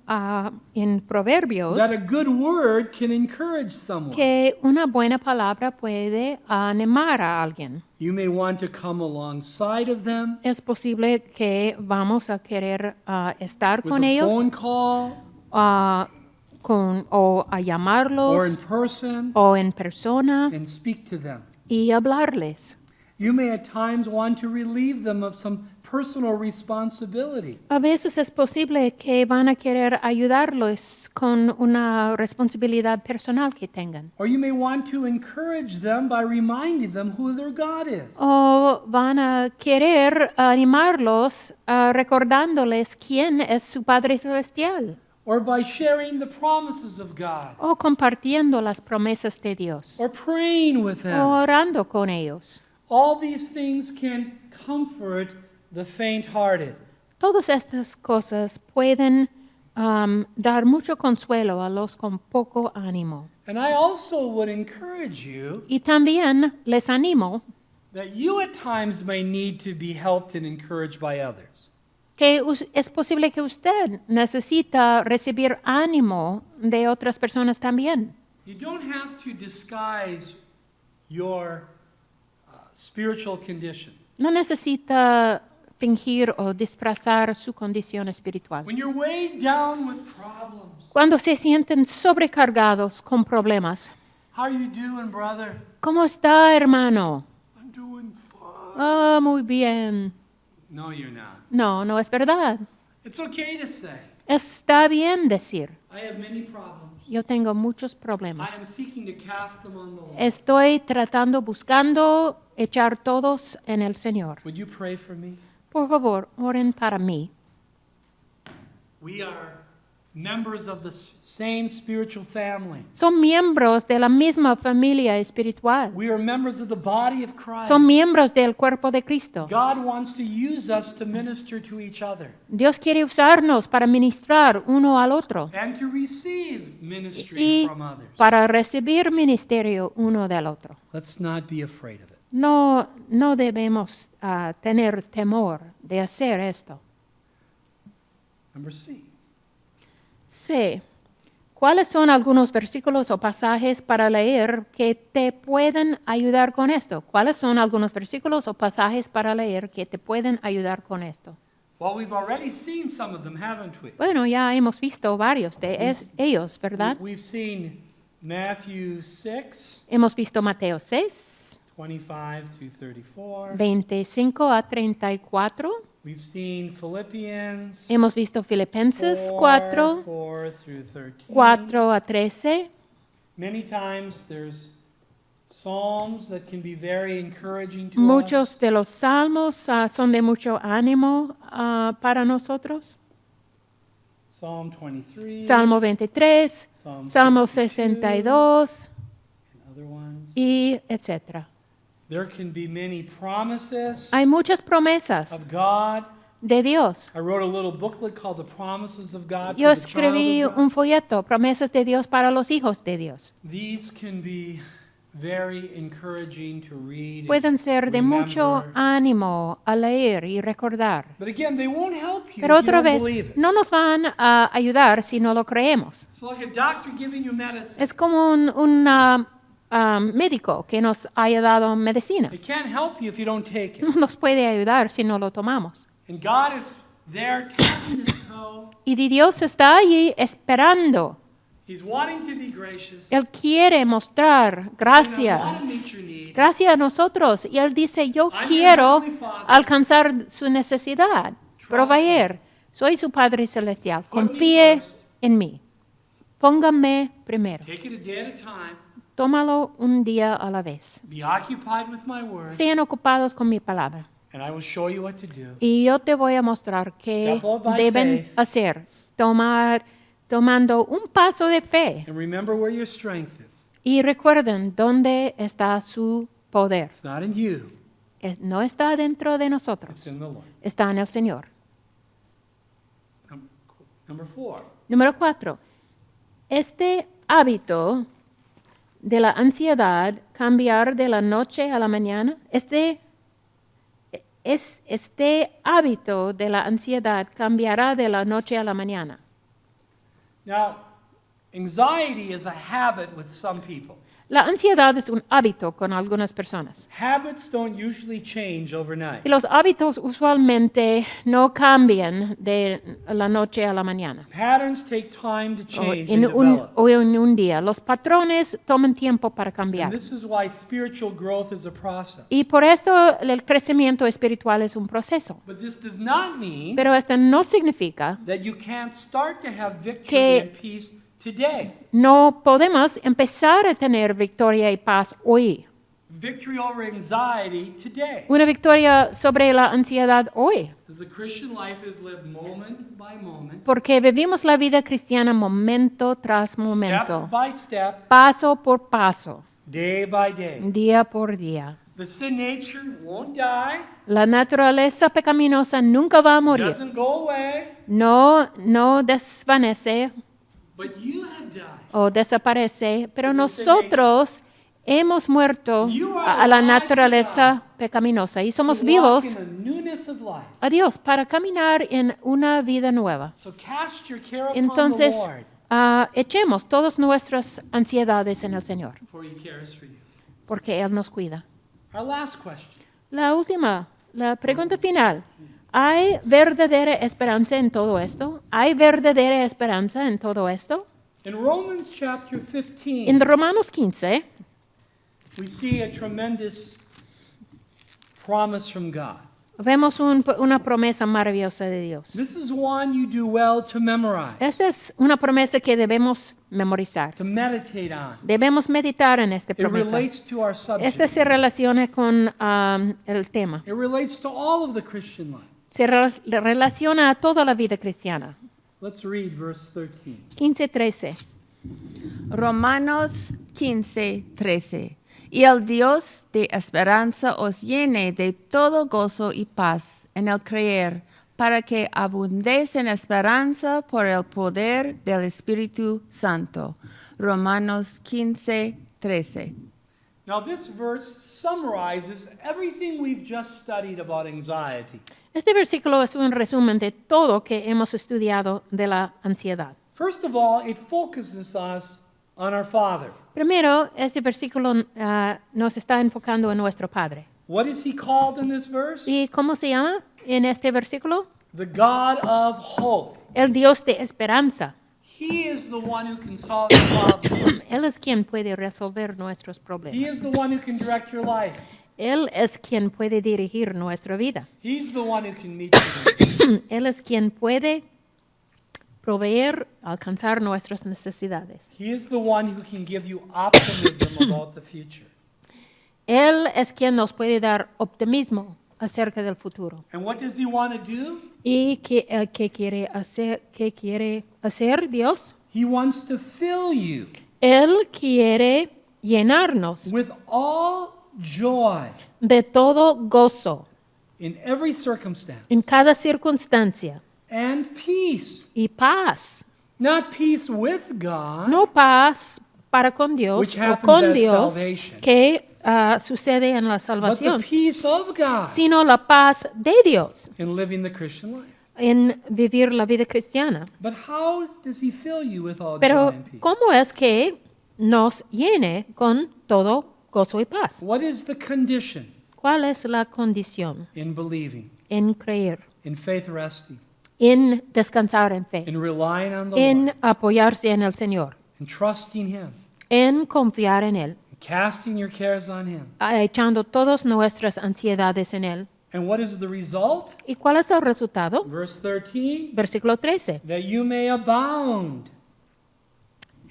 en Proverbios that a good word can encourage someone. que una buena palabra puede animar a alguien. You may want to come alongside of them Es posible que vamos a querer estar with con a ellos phone call o a or in llamarlos person o en persona and speak to them. y hablarles. You may at times want to relieve them of some personal responsibility. A veces es posible que van a querer ayudarlos con una responsabilidad personal que tengan. Or you may want to encourage them by reminding them who their God is. O van a querer animarlos recordándoles quién es su Padre Celestial. Or by sharing the promises of God. O compartiendo las promesas de Dios. Or praying with O them. orando con ellos. All these things can comfort the faint-hearted. Todas estas cosas pueden dar mucho consuelo a los con poco ánimo. And I also would encourage you Y también les animo that you at times may need to be helped and encouraged by others. que es posible que usted necesita recibir ánimo de otras personas también. You don't have to disguise your spiritual condition. No necesita fingir o disfrazar su condición espiritual. When you're weighed down with problems, Cuando se sienten sobrecargados con problemas. how are you doing, brother? ¿Cómo está, hermano? I'm doing fine. Ah, muy bien. No, you're not. No, no es verdad. It's okay to say, Está bien decir, I have many problems. yo tengo muchos I problemas. am seeking to cast them on the Lord. Estoy buscando echar todos en el Señor. Would you pray for me? Por favor, oren para mí. We are members of the same spiritual family. Son miembros de la misma familia espiritual. We are members of the body of Christ. Son miembros del cuerpo de Cristo. God wants to use us to minister to each other Dios quiere usarnos para ministrar uno al otro and to receive ministry y from others. para recibir ministerio uno del otro. Let's not be afraid of it. No debemos tener temor de hacer esto. Number C. C. ¿Cuáles son algunos versículos o pasajes para leer que te pueden ayudar con esto? ¿Cuáles son algunos versículos o pasajes para leer que te pueden ayudar con esto? Well, we've already seen some of them, haven't we? Bueno, ya hemos visto varios de ellos, ¿verdad? We've seen Matthew 6, Hemos visto Mateo 6, 25 through 34. 25 a 34. We've seen Philippians Hemos visto Filipenses 4, 4, 4 through 13. 4 a 13. Many times there's psalms that can be very encouraging to Muchos us. de los salmos son de mucho ánimo para nosotros. Psalm 23, Salmo 23, Psalm Salmo 62, 62 and other ones. y etcétera. There can be many promises Hay muchas promesas of God. de Dios. I wrote a little booklet called The Promises of God Yo for the Child escribí of God. un folleto, promesas de Dios para los hijos de Dios. These can be very encouraging to read. Pueden and ser de mucho remember. ánimo a leer y recordar. But again, they won't help you Pero if you otra don't vez, believe it. no nos van a ayudar si no lo creemos. It's like a doctor giving you medicine. Es como un médico que nos haya dado medicina. It can't help you if you don't take it. No nos puede ayudar si no lo tomamos. And God is there tapping his toe. Y Dios está allí esperando. He's wanting to be gracious. Él quiere mostrar I want to gracias. meet your need. Gracias a nosotros. Y Él dice, yo I'm your quiero Heavenly Father. alcanzar su necesidad, Trust proveer. Soy su Padre Celestial. Put me Confíe first. en mí. Póngame primero. Take it a day at a time. Tómalo un día a la vez. Be occupied with my word, Sean ocupados con mi palabra. and I will show you what to do. Y yo te voy a mostrar qué Step out by deben faith. hacer. Tomando un paso de fe. And remember where your strength is. Y recuerden dónde está su poder. It's not in you, No está dentro de it's nosotros. in the Lord. Está en el Señor. Number 4. Número 4. Este hábito de la ansiedad cambiar de la noche a la mañana, este hábito de la ansiedad cambiará de la noche a la mañana. Now, anxiety is a habit with some people. La ansiedad es un hábito con algunas personas. Habits don't usually change overnight. Y los hábitos usualmente no cambian de la noche a la mañana Patterns take time to o change en and un, develop. o en un día. Los patrones toman tiempo para And cambiar. this is why spiritual growth is a process. Y por esto el crecimiento espiritual es un proceso. But this does not mean Pero esto no significa that you can't start to have victory que- and peace today. no podemos empezar a tener victoria y paz hoy. Victory over anxiety today. Una victoria sobre la ansiedad hoy. Because the Christian life is lived moment by moment, Porque vivimos la vida cristiana momento tras momento, step by step, paso por paso, day by day. día por día. The sin nature won't die, La naturaleza pecaminosa nunca va a morir. doesn't go away, No desvanece but you have died. o desaparece, pero nosotros hemos muerto a la naturaleza pecaminosa y somos To walk vivos in a newness of life. a Dios para caminar en una vida nueva. So cast your care upon Entonces, the Lord, echemos todas nuestras ansiedades en el Señor, for He cares for you. porque Él nos cuida. Our last question. La pregunta final. ¿Hay verdadera esperanza en todo esto? ¿Hay verdadera esperanza en todo esto? In Romans chapter 15, En Romanos 15 we see a tremendous promise from God. vemos una promesa maravillosa de Dios. This is one you do well to memorize, Esta es una promesa que debemos memorizar. to meditate on. Debemos meditar en esta It promesa. relates to our subject. Esta se relaciona con el tema. It relates to all of the Christian life. Se relaciona a toda la vida cristiana. Let's read verse 13. 15:13. Romanos 15:13. Y el Dios de esperanza os llene de todo gozo y paz en el creer, para que abundéis en esperanza por el poder del Espíritu Santo. Romanos 15:13. Now, this verse summarizes everything we've just studied about anxiety. Este versículo es un resumen de todo que hemos estudiado de la ansiedad. First of all, it focuses us on our Father. Primero, este versículo nos está enfocando en nuestro Padre. What is He called in this verse? ¿Y cómo se llama en este versículo? The God of hope. El Dios de esperanza. He is the one who can solve the problem. Él es quien puede resolver nuestros He problemas. is the one who can direct your life. Él es quien puede dirigir nuestra vida. He's the one who can meet you. Él es quien puede proveer, alcanzar nuestras necesidades. He is the one who can give you optimism about the future. Él es quien nos puede dar optimismo acerca del futuro. And what does He want to do? ¿Y qué quiere hacer Dios? He wants to fill you Él quiere llenarnos with all joy de todo gozo in every circumstance en cada circunstancia and peace. y paz. Not peace with God, No paz para con Dios Which o happens con at Dios salvation. que sucede en la but the salvación, peace of God sino la paz de Dios in living the Christian life. en vivir la vida cristiana. But how does He fill you with all joy Pero and peace? ¿cómo es que nos llene con todo gozo y paz? What is the condition ¿Cuál es la condición in believing, en creer, in faith resting, en descansar en fe, in relying on the Lord, en apoyarse en el Señor, in trusting Him, en confiar en Él, in casting your cares on Him? echando todas nuestras ansiedades en Él? And what is the result? ¿Y cuál es el resultado? Verse 13, Versículo 13. that you may abound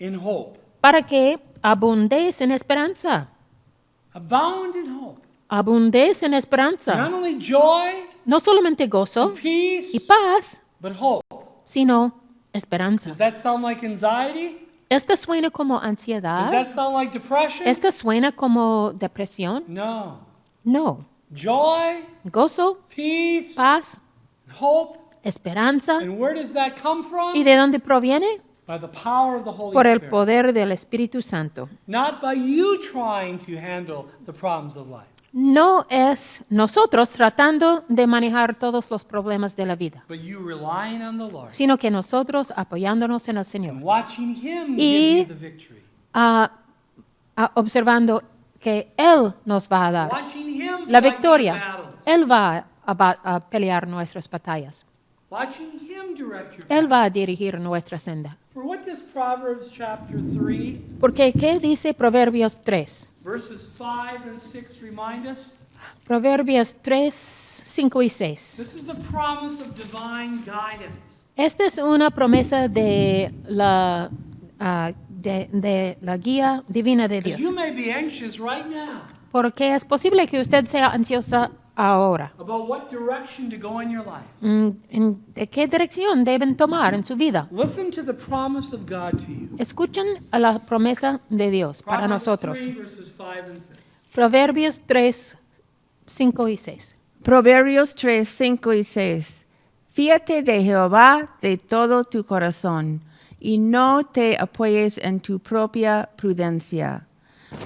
in hope. para que abundéis en esperanza. Abound in hope. Abundéis en Not esperanza. only joy, No solamente gozo peace, y paz, but hope. sino esperanza. Does that sound like anxiety? ¿Esta suena como Does ansiedad? that sound like depression? ¿Esta suena como depresión? No. No. Joy, Gozo, peace, paz, hope. esperanza. And where does that come from? ¿Y de dónde proviene? By the power of the Holy Por el Spirit. poder del Espíritu Santo. Not by you trying to handle the problems of life, No es nosotros tratando de manejar todos los problemas de la vida, but you relying on the Lord sino que nosotros apoyándonos en el Señor, and watching Him Y- give you the victory. observando que Él nos va a dar Watching Him la fight your victoria. battles. Él va a pelear nuestras batallas. Watching Him direct your Él path. va a dirigir nuestra senda. For what does Proverbs chapter 3, Porque, ¿qué dice Proverbios 3? verses 5 and 6 remind us? Proverbios 3, 5 y 6. This is a promise of divine guidance. Esta es una promesa de la guía divina de Dios. Because you may be anxious right now Porque es posible que usted sea ansiosa ahora. about what direction to go in your life. ¿De qué dirección deben tomar en su vida? Listen to the promise of God to you. Escuchen a la promesa de Dios para Proverbs nosotros. 3, verses 5 and 6. Proverbios 3, 5 y 6. Proverbios 3, 5 y 6. Fíate de Jehová de todo tu corazón y no te apoyes en tu propia prudencia.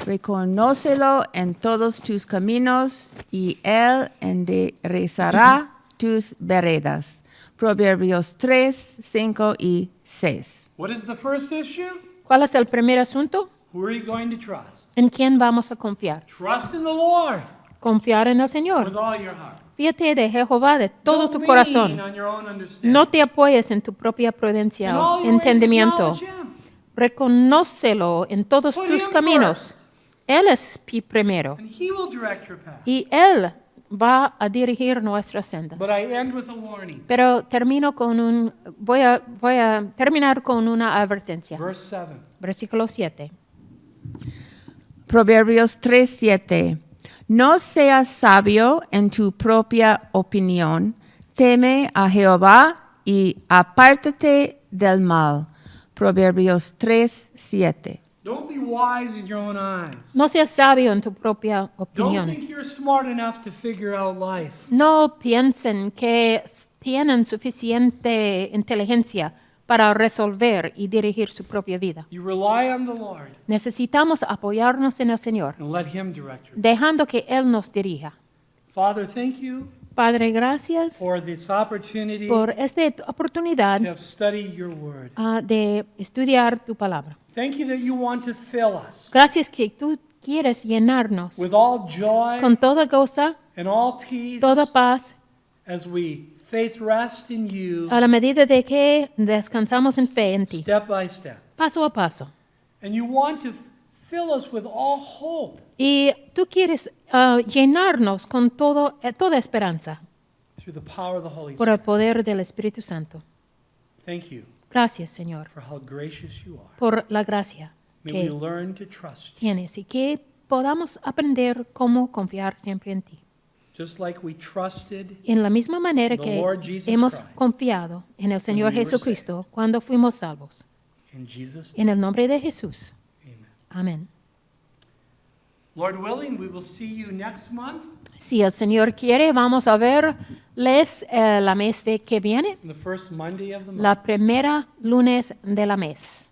Reconócelo en todos tus caminos y Él enderezará tus veredas. Proverbios 3, 5 y 6. What is the first issue? ¿Cuál es el primer asunto? Who are you going to trust? ¿En quién vamos a confiar? Trust in the Lord Confiar en el with Señor. all your heart. Fíjate de Jehová de todo Don't tu lean corazón. on your own understanding. No te apoyes en tu propia In prudencia all o your ways entendimiento. acknowledge Him. Reconócelo en todos Put tus him caminos. first. Él es primero And He will direct your path. y Él va a dirigir nuestras sendas. But I end with a warning. Pero voy a terminar con una advertencia. Verse 7. Versículo 7. Proverbios 3, 7. No seas sabio en tu propia opinión, teme a Jehová y apártate del mal. Proverbios 3, 7. Don't be wise in your own eyes. No seas sabio en tu propia Don't opinión. think you're smart enough to figure out life. No piensen que tienen suficiente inteligencia para resolver y dirigir su propia vida. You rely on the Lord Necesitamos apoyarnos en el Señor, and let Him direct your path. dejando que Él nos dirija. Father, thank you Padre, gracias for this opportunity por esta oportunidad to have studied your word. de estudiar tu palabra. Thank you that you want to fill us Gracias que tú quieres llenarnos with all joy con toda goza, and all peace toda paz, as we faith rest in you a la medida de que descansamos en fe en ti, step by step. paso a paso. And you want to fill us with all hope Y tú quieres llenarnos con toda esperanza through the power of the Holy por el Spirit. poder del Espíritu Santo. Thank you Gracias, Señor, for how gracious you are. por la gracia May we que learn to trust you, tienes y que podamos aprender cómo confiar siempre en ti. just like we trusted En la misma manera The que Lord Jesus hemos Christ, confiado en el Señor we were Jesucristo cuando fuimos salvos. in Jesus' name. En el nombre de Jesús. Amen. Amén. Lord willing, we will see you next month, Si el Señor quiere, vamos a verles la mes que viene, the first Monday of the month. la primera lunes de la mes.